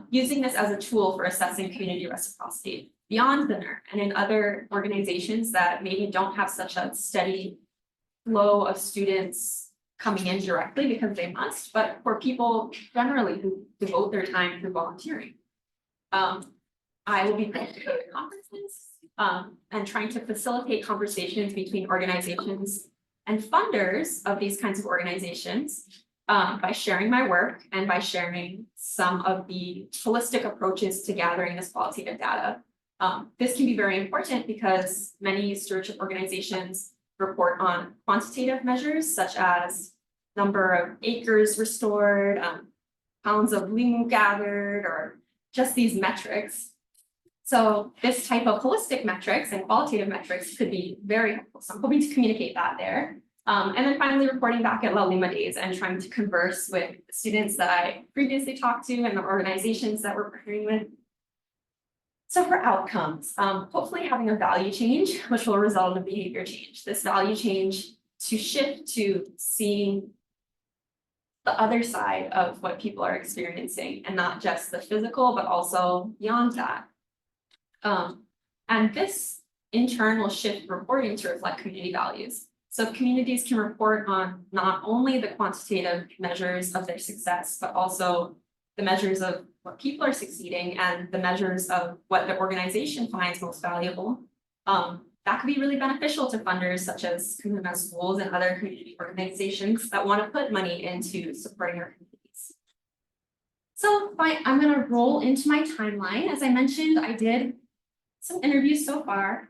using this as a tool for assessing community reciprocity beyond the NREM and in other organizations that maybe don't have such a steady flow of students coming in directly because they must, but for people generally who devote their time through volunteering. I will be participating in conferences and trying to facilitate conversations between organizations and funders of these kinds of organizations by sharing my work and by sharing some of the holistic approaches to gathering this qualitative data. This can be very important because many stewardship organizations report on quantitative measures such as number of acres restored, pounds of limu gathered, or just these metrics. So this type of holistic metrics and qualitative metrics could be very helpful. So I'm hoping to communicate that there. And then finally reporting back at La Lima Days and trying to converse with students that I previously talked to and the organizations that we're partnering with. So for outcomes, hopefully having a value change, which will result in a behavior change. This value change to shift to seeing the other side of what people are experiencing and not just the physical, but also beyond that. And this in turn will shift reporting to reflect community values. So communities can report on not only the quantitative measures of their success, but also the measures of what people are succeeding and the measures of what the organization finds most valuable, that could be really beneficial to funders such as Kahuna Schools and other community organizations that want to put money into supporting our communities. So I'm going to roll into my timeline. As I mentioned, I did some interviews so far.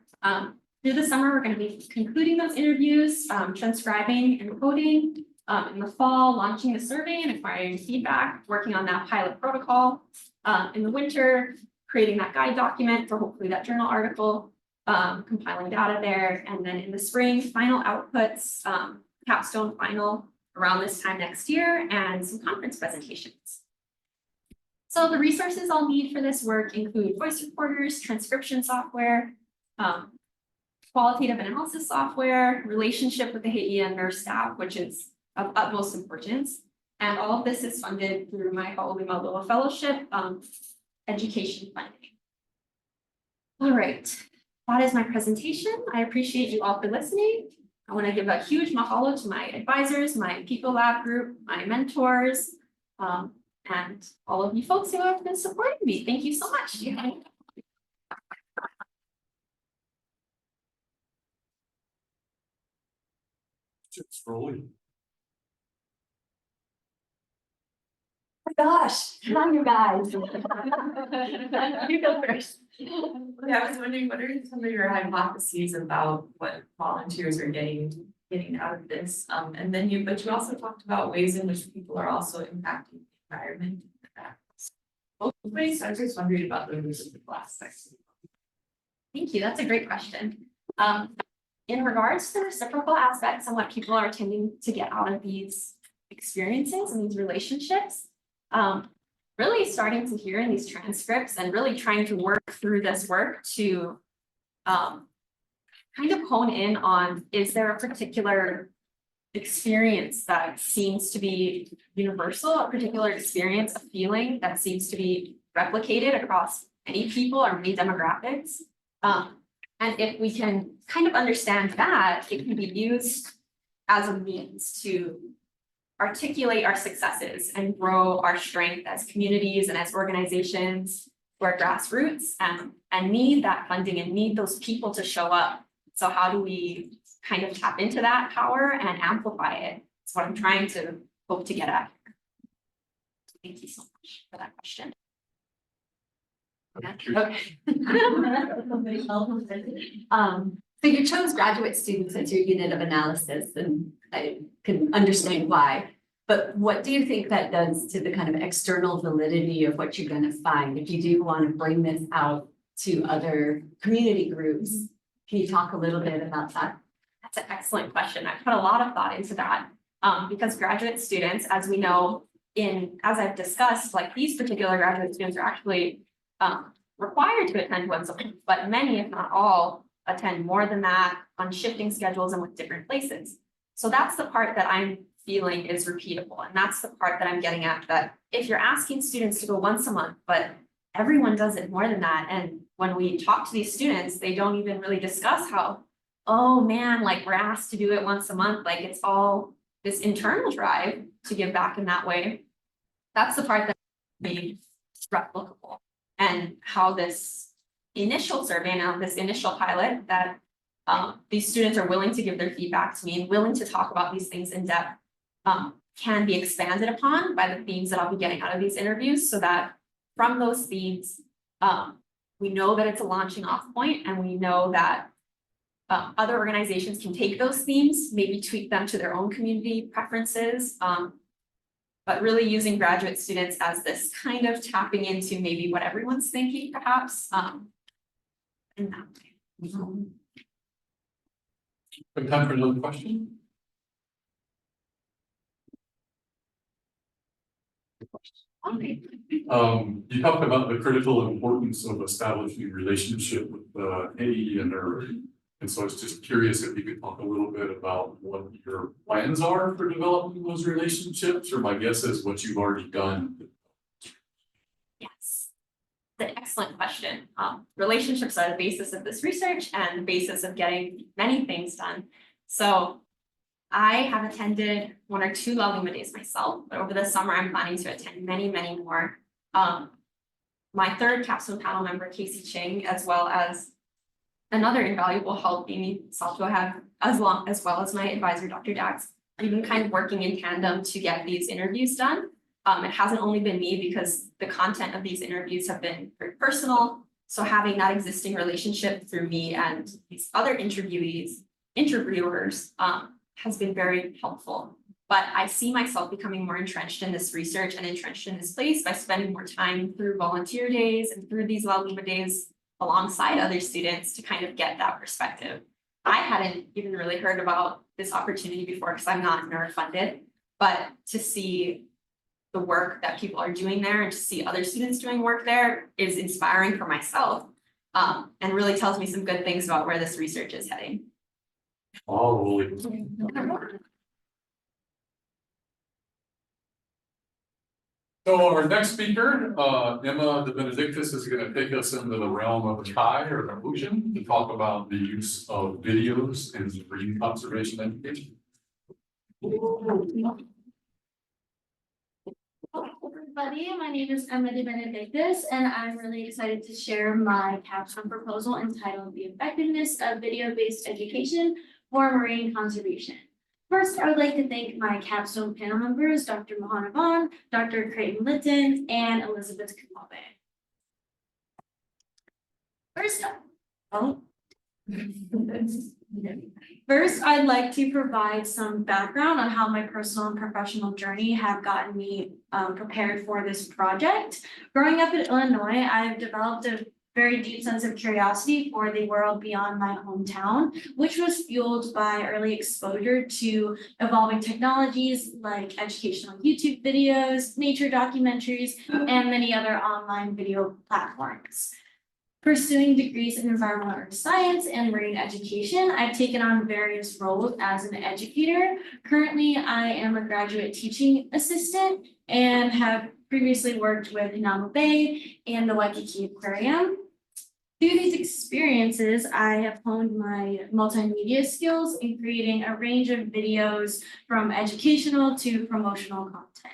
Through the summer, we're going to be concluding those interviews, transcribing and coding. In the fall, launching the survey and acquiring feedback, working on that pilot protocol. In the winter, creating that guide document for hopefully that journal article, compiling data there. And then in the spring, final outputs, capstone final around this time next year, and some conference presentations. So the resources I'll need for this work include voice recorders, transcription software, qualitative analysis software, relationship with the Haiti and nurse staff, which is of utmost importance. And all of this is funded through my Ha'olima Loa Fellowship education funding. All right, that is my presentation. I appreciate you all for listening. I want to give a huge mahalo to my advisors, my People Lab group, my mentors, and all of you folks who have been supporting me. Thank you so much. It's rolling. Gosh, come on, you guys. You go first. Yeah, I was wondering, what are some of your hypotheses about what volunteers are getting out of this? And then but you also talked about ways in which people are also impacting the environment. Both ways, I was just wondering about the reciprocal aspects. Thank you. That's a great question. In regards to the reciprocal aspects and what people are tending to get out of these experiences and these relationships, really starting to hear in these transcripts and really trying to work through this work to kind of hone in on, is there a particular experience that seems to be universal, a particular experience, a feeling that seems to be replicated across many people or many demographics? And if we can kind of understand that, it can be used as a means to articulate our successes and grow our strength as communities and as organizations who are grassroots and need that funding and need those people to show up. So how do we kind of tap into that power and amplify it? That's what I'm trying to hope to get at. Thank you so much for that question. Okay. So you chose graduate students as your unit of analysis, and I can understand why. But what do you think that does to the kind of external validity of what you're going to find if you do want to bring this out to other community groups? Can you talk a little bit about that? That's an excellent question. I put a lot of thought into that because graduate students, as we know, as I've discussed, like these particular graduate students are actually required to attend once a week, but many, if not all, attend more than that on shifting schedules and with different places. So that's the part that I'm feeling is repeatable. And that's the part that I'm getting at, that if you're asking students to go once a month, but everyone does it more than that. And when we talk to these students, they don't even really discuss how, oh man, like we're asked to do it once a month. Like it's all this internal drive to give back in that way. That's the part that made replicable. And how this initial survey, now this initial pilot, that these students are willing to give their feedback to me and willing to talk about these things in depth, can be expanded upon by the themes that I'll be getting out of these interviews, so that from those themes, we know that it's a launching off point, and we know that other organizations can take those themes, maybe tweak them to their own community preferences, but really using graduate students as this kind of tapping into maybe what everyone's thinking, perhaps, in that way. Have time for another question? Okay. You talked about the critical importance of establishing a relationship with Haiti and NREM. And so I was just curious if you could talk a little bit about what your plans are for developing those relationships, or my guess is what you've already done. Yes, the excellent question. Relationships are the basis of this research and the basis of getting many things done. So I have attended 1 or 2 La Lima days myself, but over the summer, I'm planning to attend many, many more. My third capstone panel member, Casey Ching, as well as another invaluable help, Amy Salto, have as well as my advisor, Dr. Dax, we've been kind of working in tandem to get these interviews done. It hasn't only been me because the content of these interviews have been very personal. So having that existing relationship through me and these other interviewers, has been very helpful. But I see myself becoming more entrenched in this research and entrenched in this place by spending more time through volunteer days and through these La Lima days alongside other students to kind of get that perspective. I hadn't even really heard about this opportunity before because I'm not NERM funded, but to see the work that people are doing there and to see other students doing work there is inspiring for myself, and really tells me some good things about where this research is heading. Oh, Lily. So our next speaker, Emma De Benedictis, is going to take us into the realm of Chi or revolution to talk about the use of videos in marine conservation education. Hello everybody, my name is Emma De Benedictis, and I'm really excited to share my capstone proposal entitled The Effectiveness of Video-Based Education for Marine Conservation. First, I would like to thank my capstone panel members, Dr. Mohana Vaughn, Dr. Creighton Litton, and Elizabeth Kumabe. First, I'd like to provide some background on how my personal and professional journey have gotten me prepared for this project. Growing up in Illinois, I've developed a very deep sense of curiosity for the world beyond my hometown, which was fueled by early exposure to evolving technologies like educational YouTube videos, nature documentaries, and many other online video platforms. Pursuing degrees in environmental science and marine education, I've taken on various roles as an educator. Currently, I am a graduate teaching assistant and have previously worked with Hanauma Bay and the Waikiki Aquarium. Through these experiences, I have honed my multimedia skills in creating a range of videos from educational to promotional content.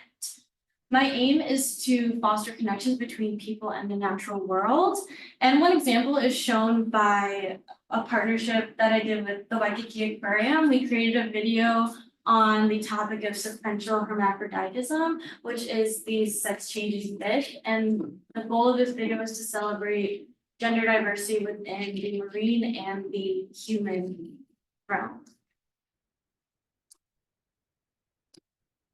My aim is to foster connections between people and the natural world. And one example is shown by a partnership that I did with the Waikiki Aquarium. We created a video on the topic of sequential hermaphroditism, which is the sex-changing fish. And the goal of this video is to celebrate gender diversity within the marine and the human realm.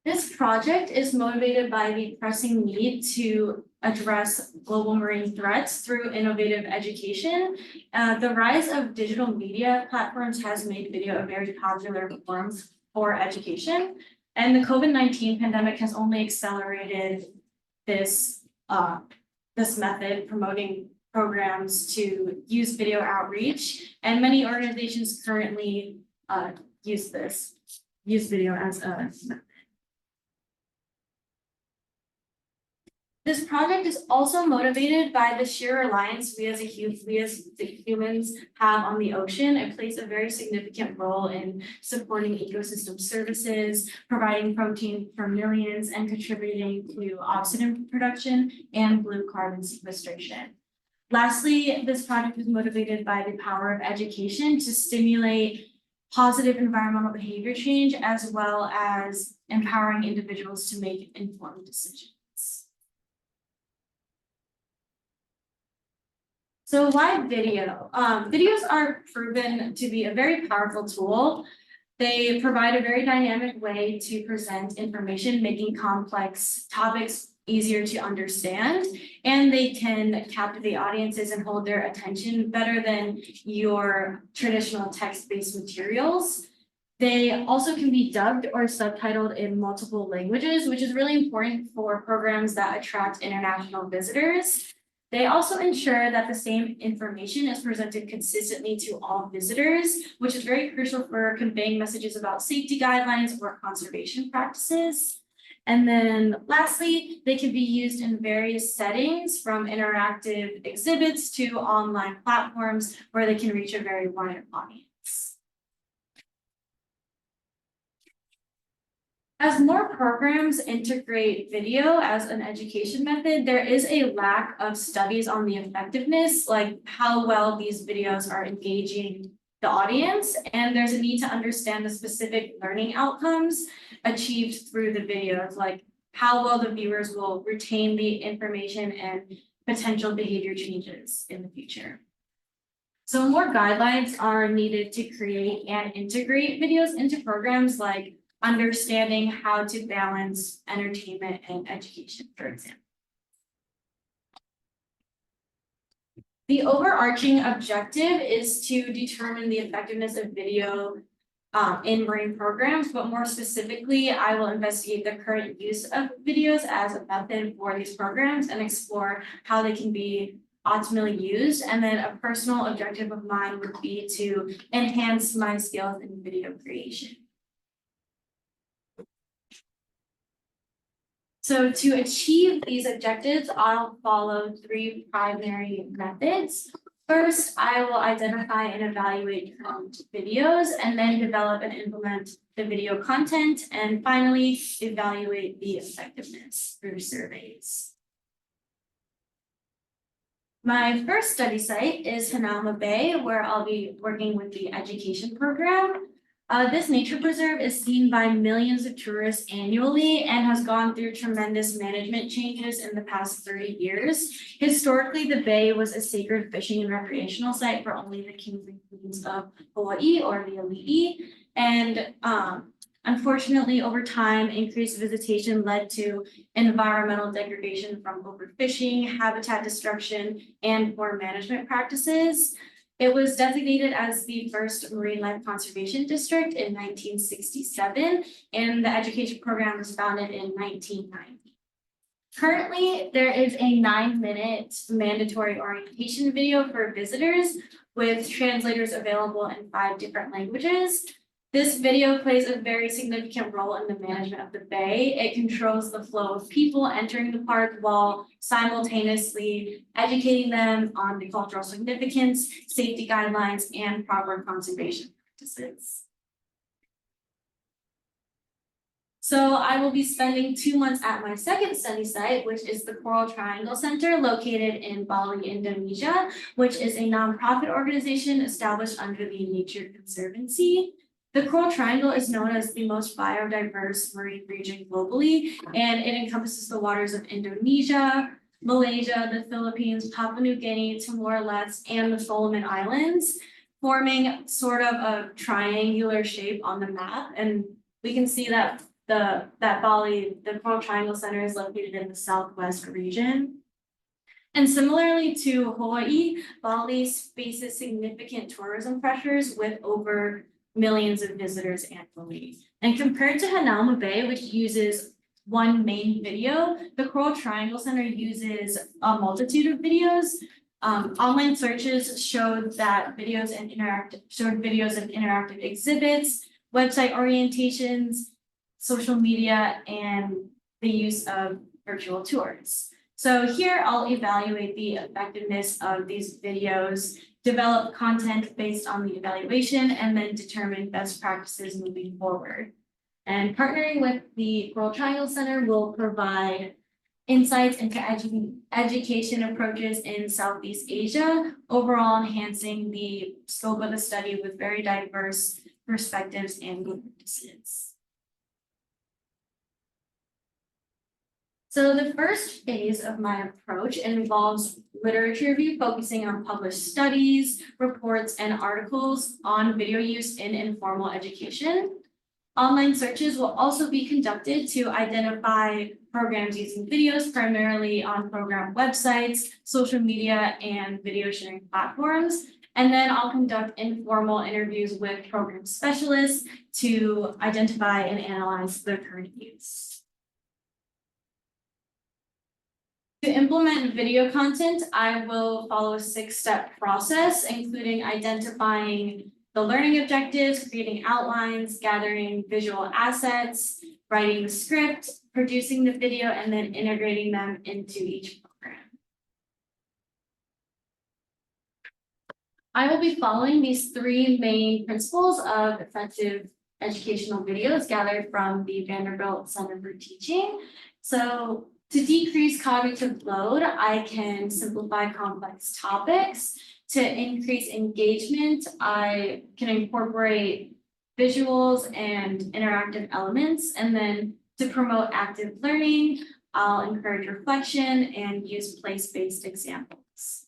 This project is motivated by the pressing need to address global marine threats through innovative education. The rise of digital media platforms has made video a very popular form for education, and the COVID-19 pandemic has only accelerated this method, promoting programs to use video outreach, and many organizations currently use video as a method. This project is also motivated by the sheer reliance we as the humans have on the ocean. It plays a very significant role in supporting ecosystem services, providing protein for millions, and contributing to oxygen production and blue carbon sequestration. Lastly, this project is motivated by the power of education to stimulate positive environmental behavior change, as well as empowering individuals to make informed decisions. So why video? Videos are proven to be a very powerful tool. They provide a very dynamic way to present information, making complex topics easier to understand, and they can captivate audiences and hold their attention better than your traditional text-based materials. They also can be dubbed or subtitled in multiple languages, which is really important for programs that attract international visitors. They also ensure that the same information is presented consistently to all visitors, which is very crucial for conveying messages about safety guidelines or conservation practices. And then lastly, they can be used in various settings, from interactive exhibits to online platforms where they can reach a very wide audience. As more programs integrate video as an education method, there is a lack of studies on the effectiveness, like how well these videos are engaging the audience. And there's a need to understand the specific learning outcomes achieved through the videos, like how well the viewers will retain the information and potential behavior changes in the future. So more guidelines are needed to create and integrate videos into programs, like understanding how to balance entertainment and education, for example. The overarching objective is to determine the effectiveness of video in marine programs, but more specifically, I will investigate the current use of videos as a method for these programs and explore how they can be optimally used. And then a personal objective of mine would be to enhance my skills in video creation. So to achieve these objectives, I'll follow 3 primary methods. First, I will identify and evaluate current videos, and then develop and implement the video content, and finally, evaluate the effectiveness through surveys. My first study site is Hanauma Bay, where I'll be working with the education program. This nature preserve is seen by millions of tourists annually and has gone through tremendous management changes in the past 30 years. Historically, the bay was a sacred fishing and recreational site for only the kings and queens of Hawaii, or the elite. And unfortunately, over time, increased visitation led to environmental degradation from overfishing, habitat destruction, and poor management practices. It was designated as the first marine life conservation district in 1967, and the education program was founded in 1990. Currently, there is a 9-minute mandatory orientation video for visitors with translators available in 5 different languages. This video plays a very significant role in the management of the bay. It controls the flow of people entering the park while simultaneously educating them on the cultural significance, safety guidelines, and proper conservation practices. So I will be spending 2 months at my second study site, which is the Coral Triangle Center located in Bali, Indonesia, which is a nonprofit organization established under the Nature Conservancy. The Coral Triangle is known as the most biodiverse marine region globally, and it encompasses the waters of Indonesia, Malaysia, the Philippines, Papua New Guinea, Timor-Leste, and the Solomon Islands, forming sort of a triangular shape on the map. And we can see that Bali, the Coral Triangle Center, is located in the southwest region. And similarly to Hawaii, Bali faces significant tourism pressures with over millions of visitors annually. And compared to Hanauma Bay, which uses one main video, the Coral Triangle Center uses a multitude of videos. Online searches showed videos of interactive exhibits, website orientations, social media, and the use of virtual tours. So here I'll evaluate the effectiveness of these videos, develop content based on the evaluation, and then determine best practices moving forward. And partnering with the Coral Triangle Center will provide insights into education approaches in Southeast Asia, overall enhancing the scope of the study with very diverse perspectives and practices. So the first phase of my approach involves literature review focusing on published studies, reports, and articles on video use in informal education. Online searches will also be conducted to identify programs using videos primarily on program websites, social media, and video sharing platforms. And then I'll conduct informal interviews with program specialists to identify and analyze their current use. To implement video content, I will follow a 6-step process, including identifying the learning objectives, creating outlines, gathering visual assets, writing the script, producing the video, and then integrating them into each program. I will be following these 3 main principles of effective educational videos gathered from the Vanderbilt Center for Teaching. So to decrease cognitive load, I can simplify complex topics. To increase engagement, I can incorporate visuals and interactive elements. And then to promote active learning, I'll encourage reflection and use place-based examples.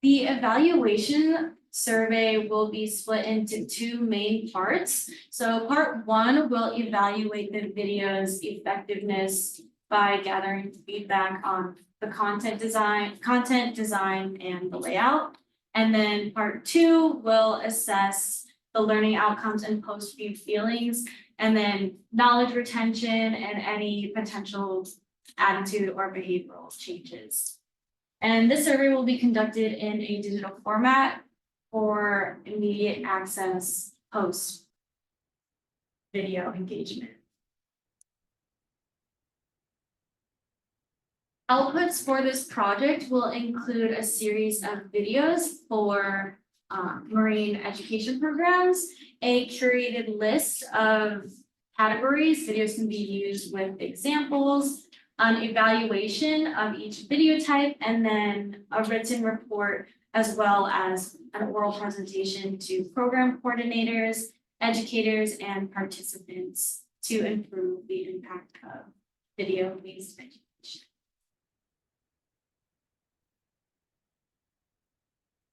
The evaluation survey will be split into two main parts. So part one will evaluate the video's effectiveness by gathering feedback on the content design, and the layout. And then part two will assess the learning outcomes and post-view feelings, and then knowledge retention and any potential attitude or behavioral changes. And this survey will be conducted in a digital format for immediate access post video engagement. Outputs for this project will include a series of videos for marine education programs, a curated list of categories. Videos can be used with examples, an evaluation of each video type, and then a written report, as well as an oral presentation to program coordinators, educators, and participants to improve the impact of video-based education.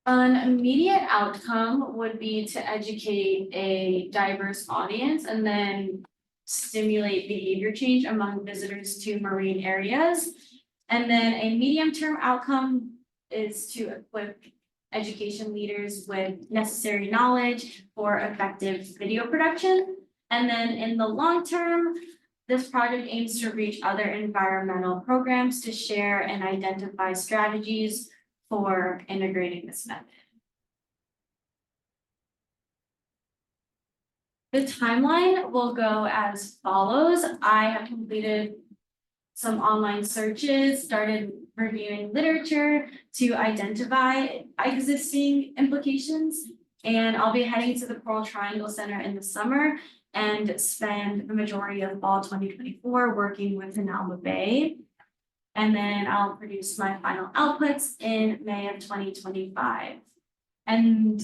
An immediate outcome would be to educate a diverse audience and then stimulate behavior change among visitors to marine areas. And then a medium-term outcome is to equip education leaders with necessary knowledge for effective video production. And then in the long term, this project aims to reach other environmental programs to share and identify strategies for integrating this method. The timeline will go as follows. I have completed some online searches, started reviewing literature to identify existing implications, and I'll be heading to the Coral Triangle Center in the summer and spend the majority of fall 2024 working with Hanauma Bay. And then I'll produce my final outputs in May of 2025. And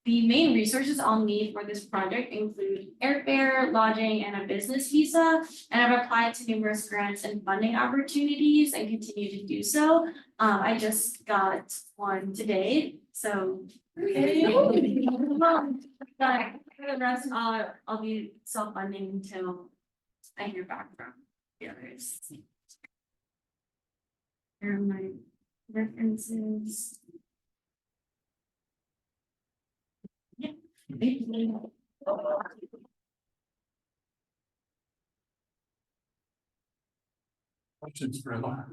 the main resources I'll need for this project include airfare, lodging, and a business visa. And I've applied to numerous grants and funding opportunities and continue to do so. I just got one today, so. For the rest, I'll be self-funding until I hear back from the others. Here are my references. Yeah. Questions for Ella?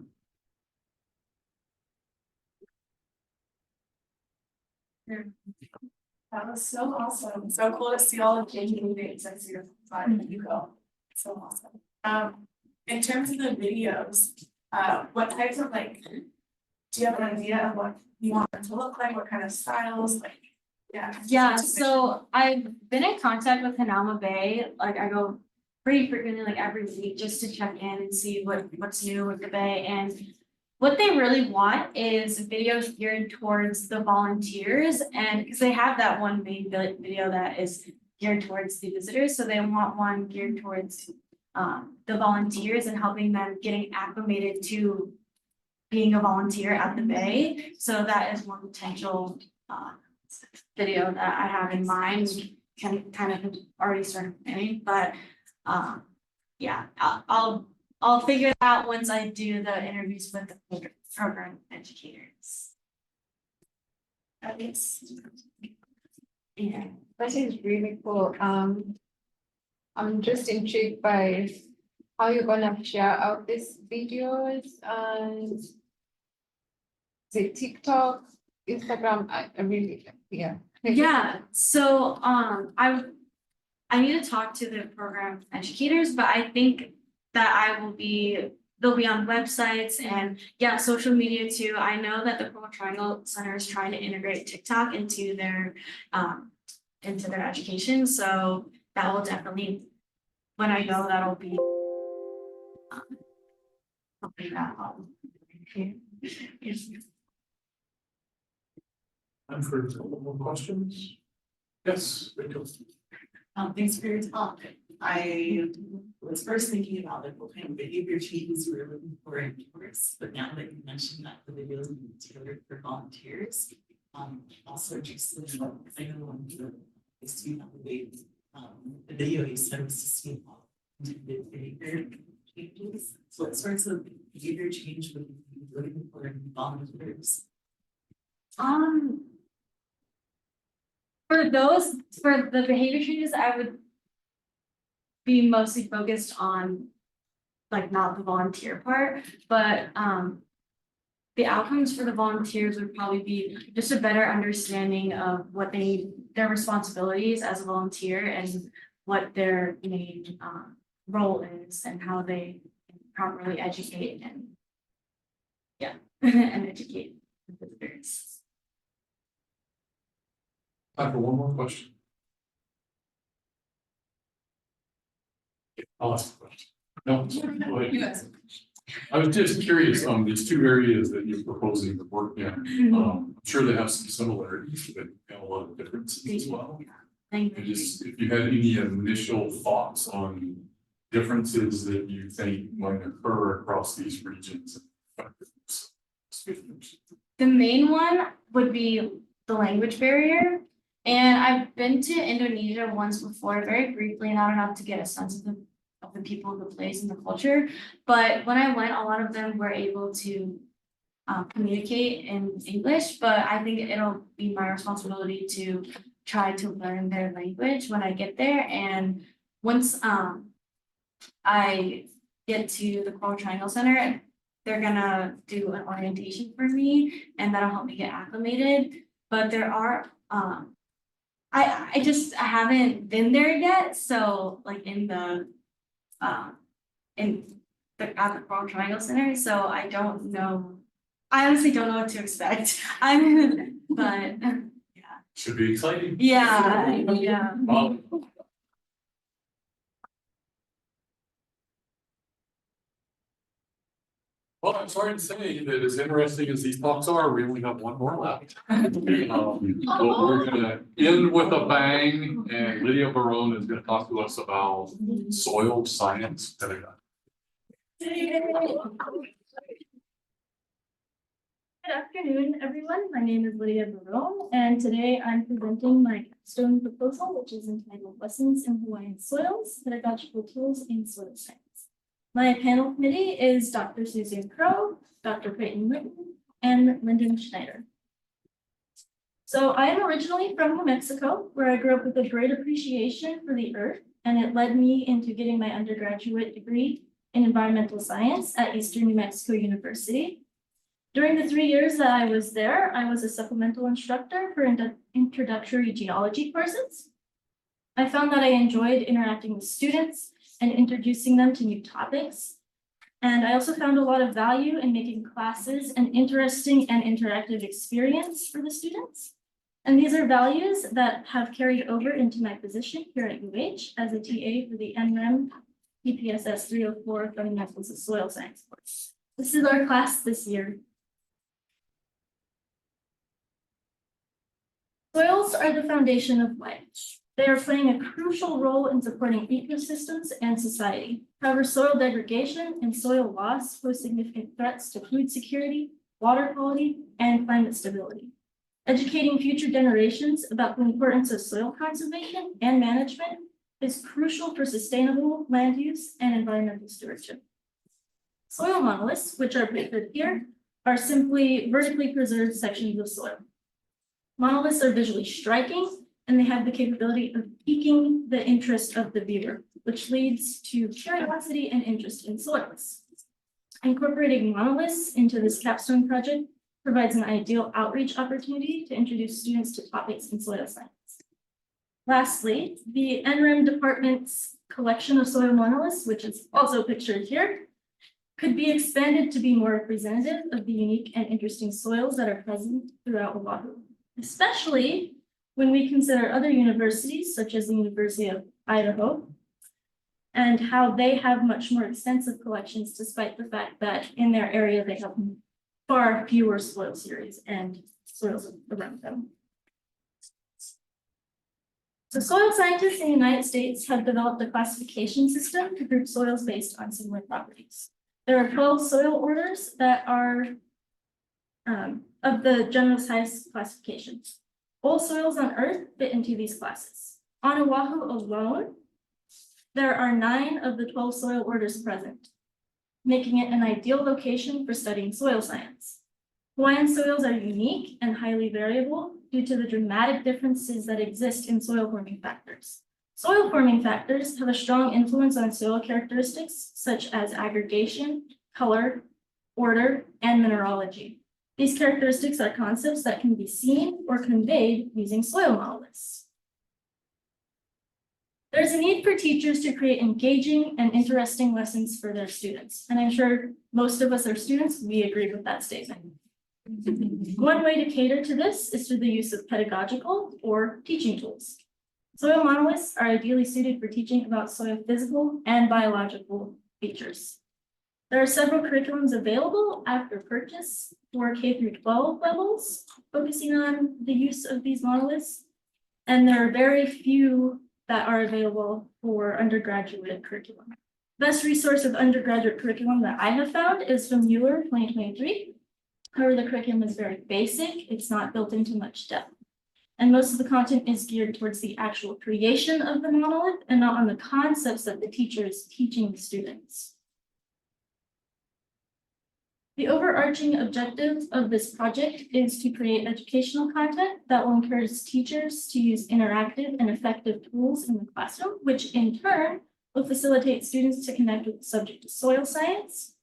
That was so awesome. So cool to see all the changing things. I see your slide and you go. So awesome. In terms of the videos, what types of do you have an idea of what you want them to look like? What kind of styles? Yeah, so I've been in contact with Hanauma Bay. Like I go pretty frequently, like every week, just to check in and see what's new with the bay. And what they really want is videos geared towards the volunteers, and because they have that one main video that is geared towards the visitors, so they want one geared towards the volunteers and helping them getting acclimated to being a volunteer at the bay. So that is one potential video that I have in mind. We can kind of already start planning, but yeah, I'll figure it out once I do the interviews with the program educators. Yeah, that is really cool. I'm just intrigued by how you're gonna share out these videos and the TikTok, Instagram. I really, yeah. Yeah, so I need to talk to the program educators, but I think that I will be they'll be on websites and yeah, social media too. I know that the Coral Triangle Center is trying to integrate TikTok into their education, so that will definitely, when I go, that'll be something that Time for a couple more questions? Yes, Rachel. Thanks for your talk. I was first thinking about like what kind of behavior changes we were looking for in tourists, but now that you mentioned that the video is tailored for volunteers, also just I know when the student the video you said was to see the behavior changes. So what sorts of behavior change would you be looking for in volunteers? For the behavior changes, I would be mostly focused on like not the volunteer part, but the outcomes for the volunteers would probably be just a better understanding of what their responsibilities as a volunteer and what their main role is and how they properly educate and and educate the visitors. Time for one more question. I'll ask a question. No, go ahead. You ask. I was just curious on these two areas that you're proposing to work in. I'm sure they have some similarities, but a lot of differences as well. Thank And you. just if you had any initial thoughts on differences that you think might occur across these regions. The main one would be the language barrier. And I've been to Indonesia once before, very briefly, not enough to get a sense of the people, the place, and the culture. But when I went, a lot of them were able to communicate in English, but I think it'll be my responsibility to try to learn their language when I get there. And once I get to the Coral Triangle Center, they're gonna do an orientation for me, and that'll help me get acclimated. But there are I haven't been there yet, so like at the Coral Triangle Center, so I don't know. I honestly don't know what to expect. But Should be exciting. yeah. Well, I'm sorry to say that as interesting as these talks are, we only have one more left. But we're gonna end with a bang, and Lydia Barone is gonna talk to us about soil science pedagogy. Good afternoon, everyone. My name is Lydia Barone, and today I'm presenting my capstone proposal, which is entitled Lessons in Hawaiian Soils, Pedagogical Tools in Soil Science. My panel committee is Dr. Susan Crow, Dr. Peyton Witten, and Lyndon Schneider. So I am originally from New Mexico, where I grew up with a great appreciation for the earth, and it led me into getting my undergraduate degree in environmental science at Eastern New Mexico University. During the 3 years that I was there, I was a supplemental instructor for introductory geology courses. I found that I enjoyed interacting with students and introducing them to new topics. And I also found a lot of value in making classes an interesting and interactive experience for the students. And these are values that have carried over into my position here at UH as a TA for the NREM PPSS 304 Fundamentals of Soil Science course. This is our class this year. Soils are the foundation of life. They are playing a crucial role in supporting ecosystems and society. However, soil degradation and soil loss pose significant threats to food security, water quality, and climate stability. Educating future generations about the importance of soil conservation and management is crucial for sustainable land use and environmental stewardship. Soil monoliths, which are pictured here, are simply vertically preserved sections of soil. Monoliths are visually striking, and they have the capability of piquing the interest of the viewer, which leads to curiosity and interest in soils. Incorporating monoliths into this capstone project provides an ideal outreach opportunity to introduce students to topics in soil science. Lastly, the NREM department's collection of soil monoliths, which is also pictured here, could be expanded to be more representative of the unique and interesting soils that are present throughout Oahu, especially when we consider other universities such as the University of Idaho and how they have much more extensive collections despite the fact that in their area they have far fewer soil series and soils around them. So soil scientists in the United States have developed a classification system to group soils based on similar properties. There are 12 soil orders that are of the general size classifications. All soils on Earth fit into these classes. On Oahu alone, there are 9 of the 12 soil orders present, making it an ideal location for studying soil science. Hawaiian soils are unique and highly variable due to the dramatic differences that exist in soil forming factors. Soil forming factors have a strong influence on soil characteristics such as aggregation, color, order, and mineralogy. These characteristics are concepts that can be seen or conveyed using soil monoliths. There's a need for teachers to create engaging and interesting lessons for their students, and I'm sure most of us are students, we agree with that statement. One way to cater to this is through the use of pedagogical or teaching tools. Soil monoliths are ideally suited for teaching about soil physical and biological features. There are several curriculums available after purchase for K through 12 levels, focusing on the use of these monoliths, and there are very few that are available for undergraduate curriculum. Best resource of undergraduate curriculum that I have found is from Mueller 2023. However, the curriculum is very basic, it's not built into much depth. And most of the content is geared towards the actual creation of the monolith and not on the concepts that the teacher is teaching the students. The overarching objective of this project is to create educational content that will encourage teachers to use interactive and effective tools in the classroom, which in turn will facilitate students to connect with the subject of soil science.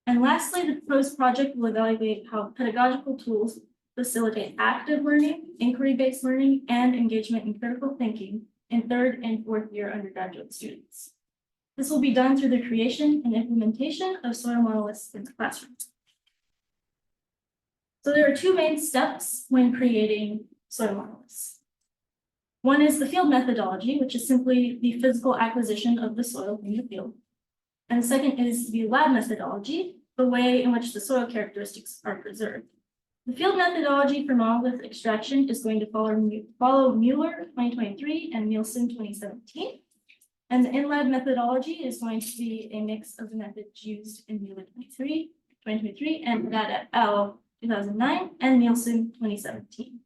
And lastly, the proposed project will evaluate how pedagogical tools facilitate active learning, inquiry-based learning, and engagement in critical thinking in 3rd and 4th year undergraduate students. This will be done through the creation and implementation of soil monoliths in the classroom. So there are 2 main steps when creating soil monoliths. One is the field methodology, which is simply the physical acquisition of the soil from the field. And the second is the lab methodology, the way in which the soil characteristics are preserved. The field methodology for monolith extraction is going to follow Mueller 2023 and Nielsen 2017. And the in-lab methodology is going to be a mix of the methods used in Mueller 2023 and that at L 2009 and Nielsen 2017.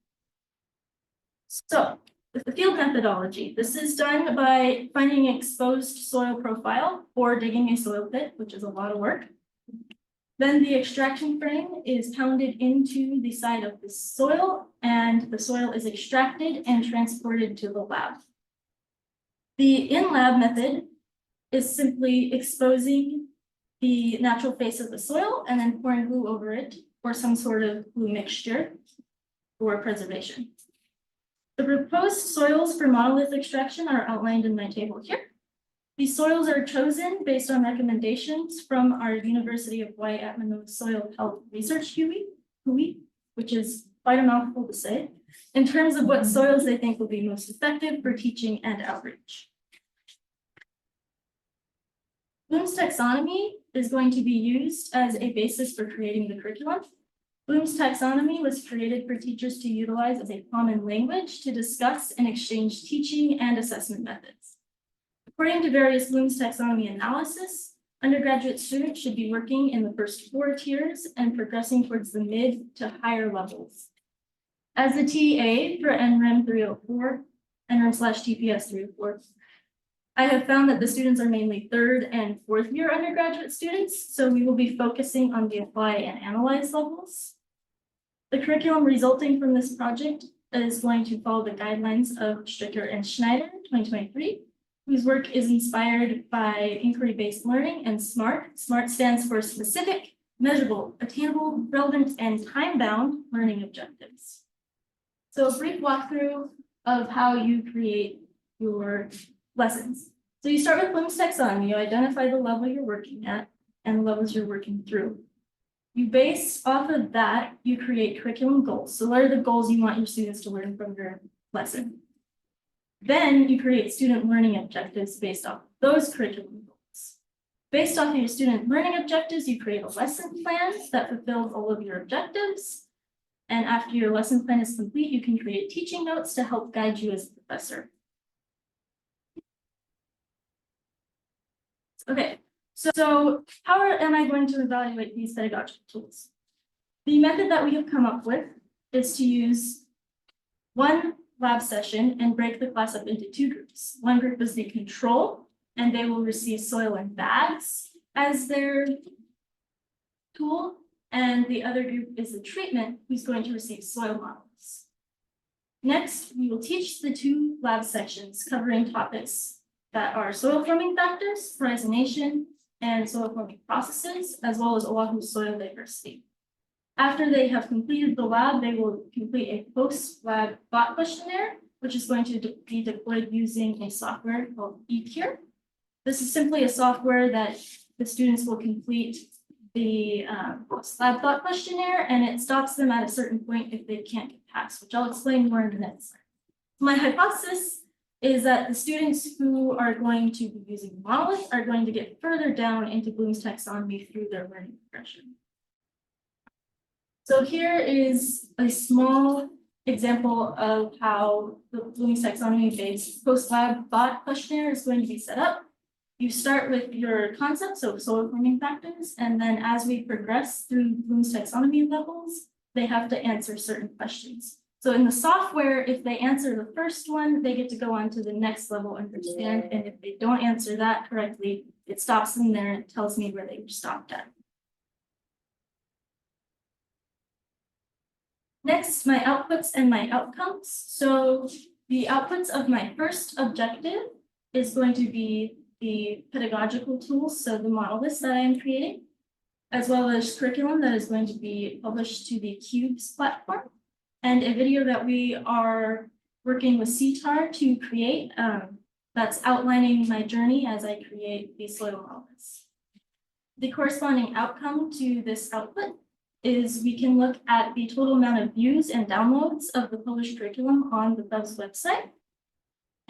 So with the field methodology, this is done by finding an exposed soil profile or digging a soil pit, which is a lot of work. Then the extraction frame is pounded into the side of the soil and the soil is extracted and transported to the lab. The in-lab method is simply exposing the natural face of the soil and then pouring glue over it or some sort of glue mixture for preservation. The proposed soils for monolith extraction are outlined in my table here. These soils are chosen based on recommendations from our University of Hawaii at Manoa Soil Health Research HUI, which is quite a mouthful to say, in terms of what soils they think will be most effective for teaching and outreach. Bloom's taxonomy is going to be used as a basis for creating the curriculum. Bloom's taxonomy was created for teachers to utilize as a common language to discuss and exchange teaching and assessment methods. According to various Bloom's taxonomy analysis, undergraduate students should be working in the first 4 tiers and progressing towards the mid to higher levels. As a TA for NREM 304, NREM/TPS 304, I have found that the students are mainly 3rd and 4th year undergraduate students, so we will be focusing on the apply and analyze levels. The curriculum resulting from this project is going to follow the guidelines of Stricker and Schneider 2023, whose work is inspired by inquiry-based learning and SMART. SMART stands for specific, measurable, attainable, relevant, and time-bound learning objectives. So a brief walkthrough of how you create your lessons. So you start with Bloom's taxonomy, you identify the level you're working at. and levels you're working through. You base off of that, you create curriculum goals. So what are the goals you want your students to learn from your lesson? Then you create student learning objectives based off those curriculum goals. Based off of your student learning objectives, you create a lesson plan that fulfills all of your objectives. And after your lesson plan is complete, you can create teaching notes to help guide you as a professor. Okay, so how am I going to evaluate these pedagogical tools? The method that we have come up with is to use one lab session and break the class up into two groups. One group is the control, and they will receive soil and bags as their tool. And the other group is the treatment, who's going to receive soil models. Next, we will teach the two lab sections covering topics that are soil forming factors, horizonation, and soil forming processes, as well as Oahu soil diversity. After they have completed the lab, they will complete a post-lab thought questionnaire, which is going to be deployed using a software called eCure. This is simply a software that the students will complete the post-lab thought questionnaire, and it stops them at a certain point if they can't get past, which I'll explain more in the next slide. My hypothesis is that the students who are going to be using monolith are going to get further down into Bloom's taxonomy through their learning progression. So here is a small example of how the Bloom's taxonomy-based post-lab thought questionnaire is going to be set up. You start with your concepts of soil forming factors, and then as we progress through Bloom's taxonomy levels, they have to answer certain questions. So in the software, if they answer the first one, they get to go on to the next level and understand. And if they don't answer that correctly, it stops them there and tells me where they were stopped at. Next, my outputs and my outcomes. So the outputs of my first objective is going to be the pedagogical tools, so the model list that I am creating, as well as curriculum that is going to be published to the Cubes platform, and a video that we are working with CTAR to create that's outlining my journey as I create the soil model list. The corresponding outcome to this output is we can look at the total amount of views and downloads of the published curriculum on the PEVS website.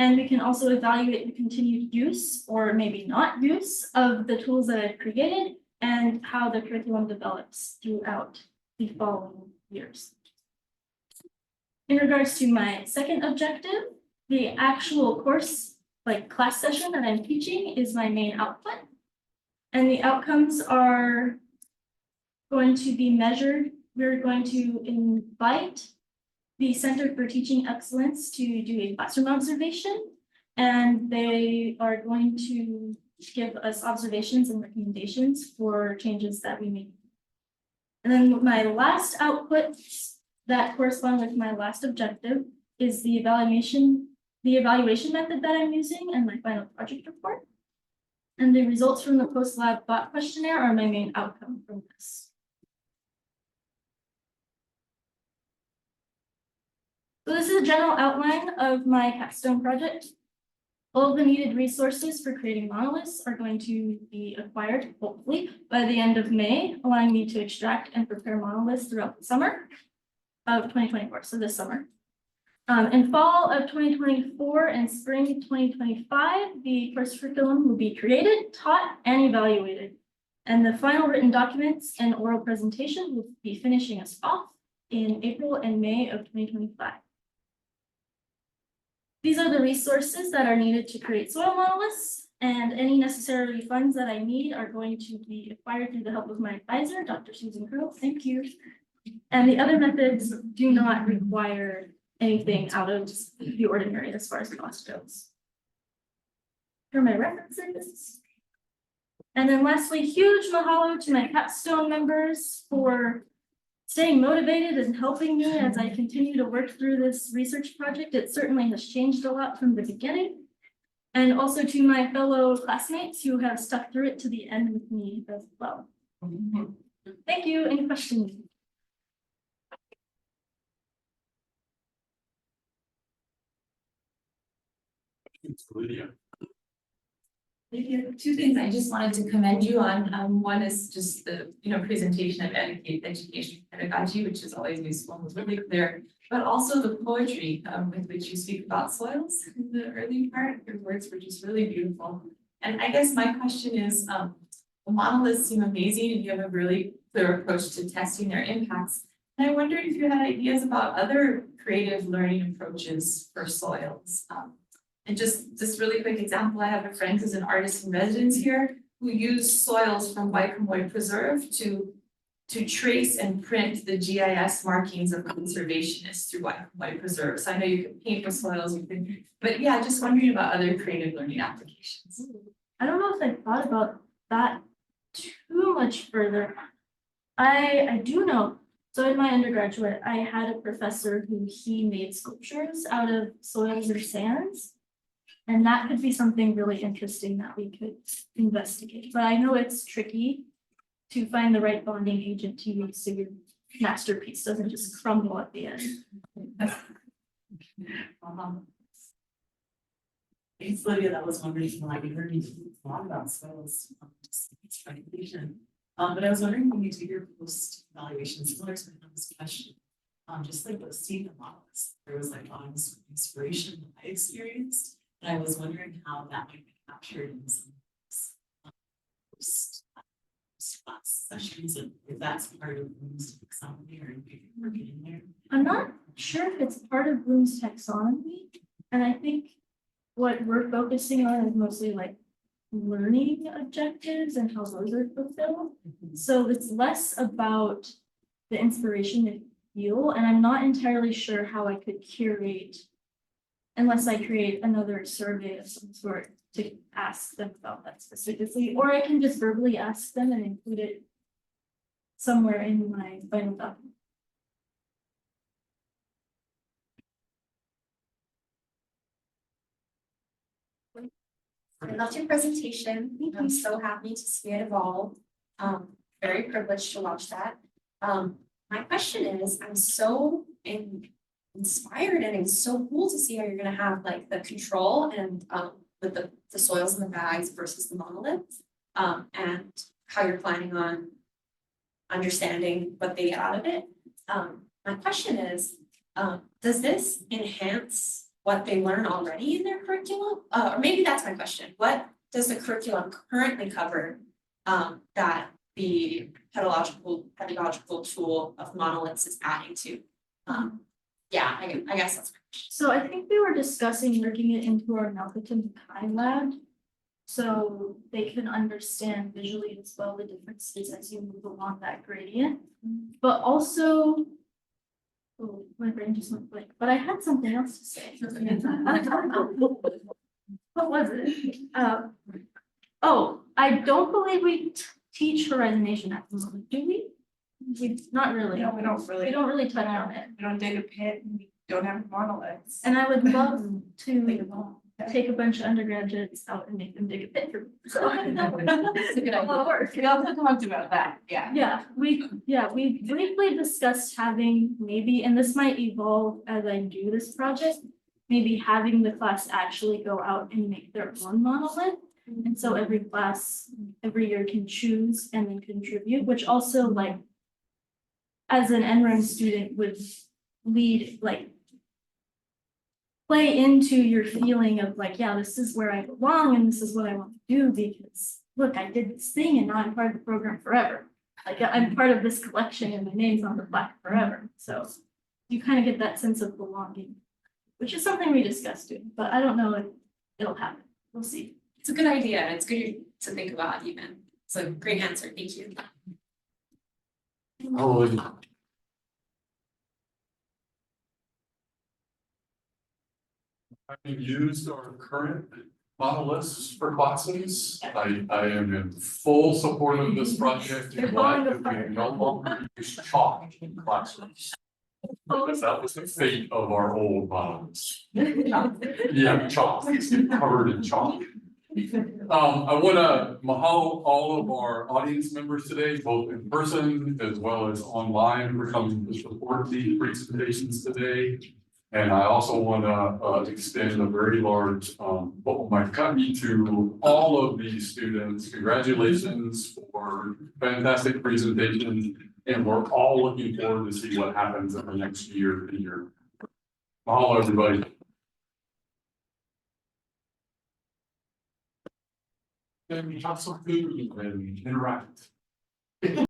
And we can also evaluate the continued use or maybe not use of the tools that I've created and how the curriculum develops throughout the following years. In regards to my second objective, the actual course, like class session that I'm teaching is my main output. And the outcomes are going to be measured. We're going to invite the Center for Teaching Excellence to do a classroom observation, and they are going to give us observations and recommendations for changes that we make. And then my last output that correspond with my last objective is the evaluation method that I'm using and my final project report. And the results from the post-lab thought questionnaire are my main outcome from this. So this is a general outline of my capstone project. All of the needed resources for creating monoliths are going to be acquired, hopefully, by the end of May, allowing me to extract and prepare monoliths throughout the summer of 2024, so this summer. In fall of 2024 and spring 2025, the course curriculum will be created, taught, and evaluated. And the final written documents and oral presentation will be finishing us off in April and May of 2025. These are the resources that are needed to create soil monoliths, and any necessary funds that I need are going to be acquired through the help of my advisor, Dr. Susan Crow. Thank you. And the other methods do not require anything out of the ordinary as far as cost goes. Here are my references. And then lastly, huge mahalo to my capstone members for staying motivated and helping me as I continue to work through this research project. It certainly has changed a lot from the beginning. And also to my fellow classmates who have stuck through it to the end with me as well. Thank you. Any questions? It's Lydia. Maybe two things I just wanted to commend you on. One is just the, presentation of education pedagogy, which is always useful and was really clear. But also the poetry with which you speak about soils in the early part. Your words were just really beautiful. And I guess my question is, the monoliths seem amazing and you have a really clear approach to testing their impacts. And I wondered if you had ideas about other creative learning approaches for soils. And just this really quick example, I have a friend who's an artist in residence here who used soils from Waikamoy Preserve to trace and print the GIS markings of conservationists through Waikamoy Preserve. So I know you can paint with soils, but yeah, just wondering about other creative learning applications. I don't know if I thought about that too much further. I do know, so in my undergraduate, I had a professor who he made sculptures out of soils and sands. And that could be something really interesting that we could investigate, but I know it's tricky to find the right bonding agent to use so your masterpiece doesn't just crumble at the end. It's Lydia, that was one reason why we heard you speak a lot about soils, it's regulation. But I was wondering when you do your post evaluation, similar to this question, just like those Stephen models, there was like honest inspiration that I experienced. And I was wondering how that might be captured in some of those post sessions, and if that's part of Bloom's taxonomy or if you're working in there. I'm not sure if it's part of Bloom's taxonomy, and I think what we're focusing on is mostly like learning objectives and how those are fulfilled. So it's less about the inspiration to feel, and I'm not entirely sure how I could curate unless I create another survey of some sort to ask them about that specifically, or I can just verbally ask them and include it somewhere in my final document. I loved your presentation. I'm so happy to see it evolve. Very privileged to watch that. My question is, I'm so inspired and it's so cool to see how you're gonna have like the control and with the soils in the bags versus the monoliths, and how you're planning on understanding what they get out of it. My question is, does this enhance what they learn already in their curriculum? Or maybe that's my question. What does the curriculum currently cover that the pedagogical tool of monoliths is adding to? Yeah, I guess that's my question. So I think we were discussing working it into our Malcolm Kai lab. So they can understand visually as well the differences as you move along that gradient. But also, oh, my brain just went blank, but I had something else to say. What was it? Oh, I don't believe we teach horizonation at the moment, do we? Not really. No, we don't really touch on it. We don't dig a pit and we don't have monoliths. And I would love to take a bunch of undergraduates out and make them dig a pit for me. So It's a good idea. We also talked about that, yeah. Yeah, we briefly discussed having maybe, and this might evolve as I do this project, maybe having the class actually go out and make their own monolith. And so every class, every year can choose and then contribute, which also like, as an NREM student would lead, like, play into your feeling of like, yeah, this is where I belong and this is what I want to do because look, I did this thing and now I'm part of the program forever. Like I'm part of this collection and my name's on the plaque forever. So you kind of get that sense of belonging, which is something we discussed doing, but I don't know if it'll happen. We'll see. It's a good idea. It's good to think about even. So great answer. Thank you. Having used our current monoliths for classes, I am in full support of this project. And glad that we no longer use chalk in classrooms. Because that was the fate of our old monoliths. Yeah, chalk, it's covered in chalk. I wanna mahalo all of our audience members today, both in person as well as online, for coming to support these presentations today. And I also wanna extend a very large Maikami to all of these students. Congratulations for fantastic presentations. And we're all looking forward to see what happens in the next year. Mahalo, everybody. And we have some food and interact.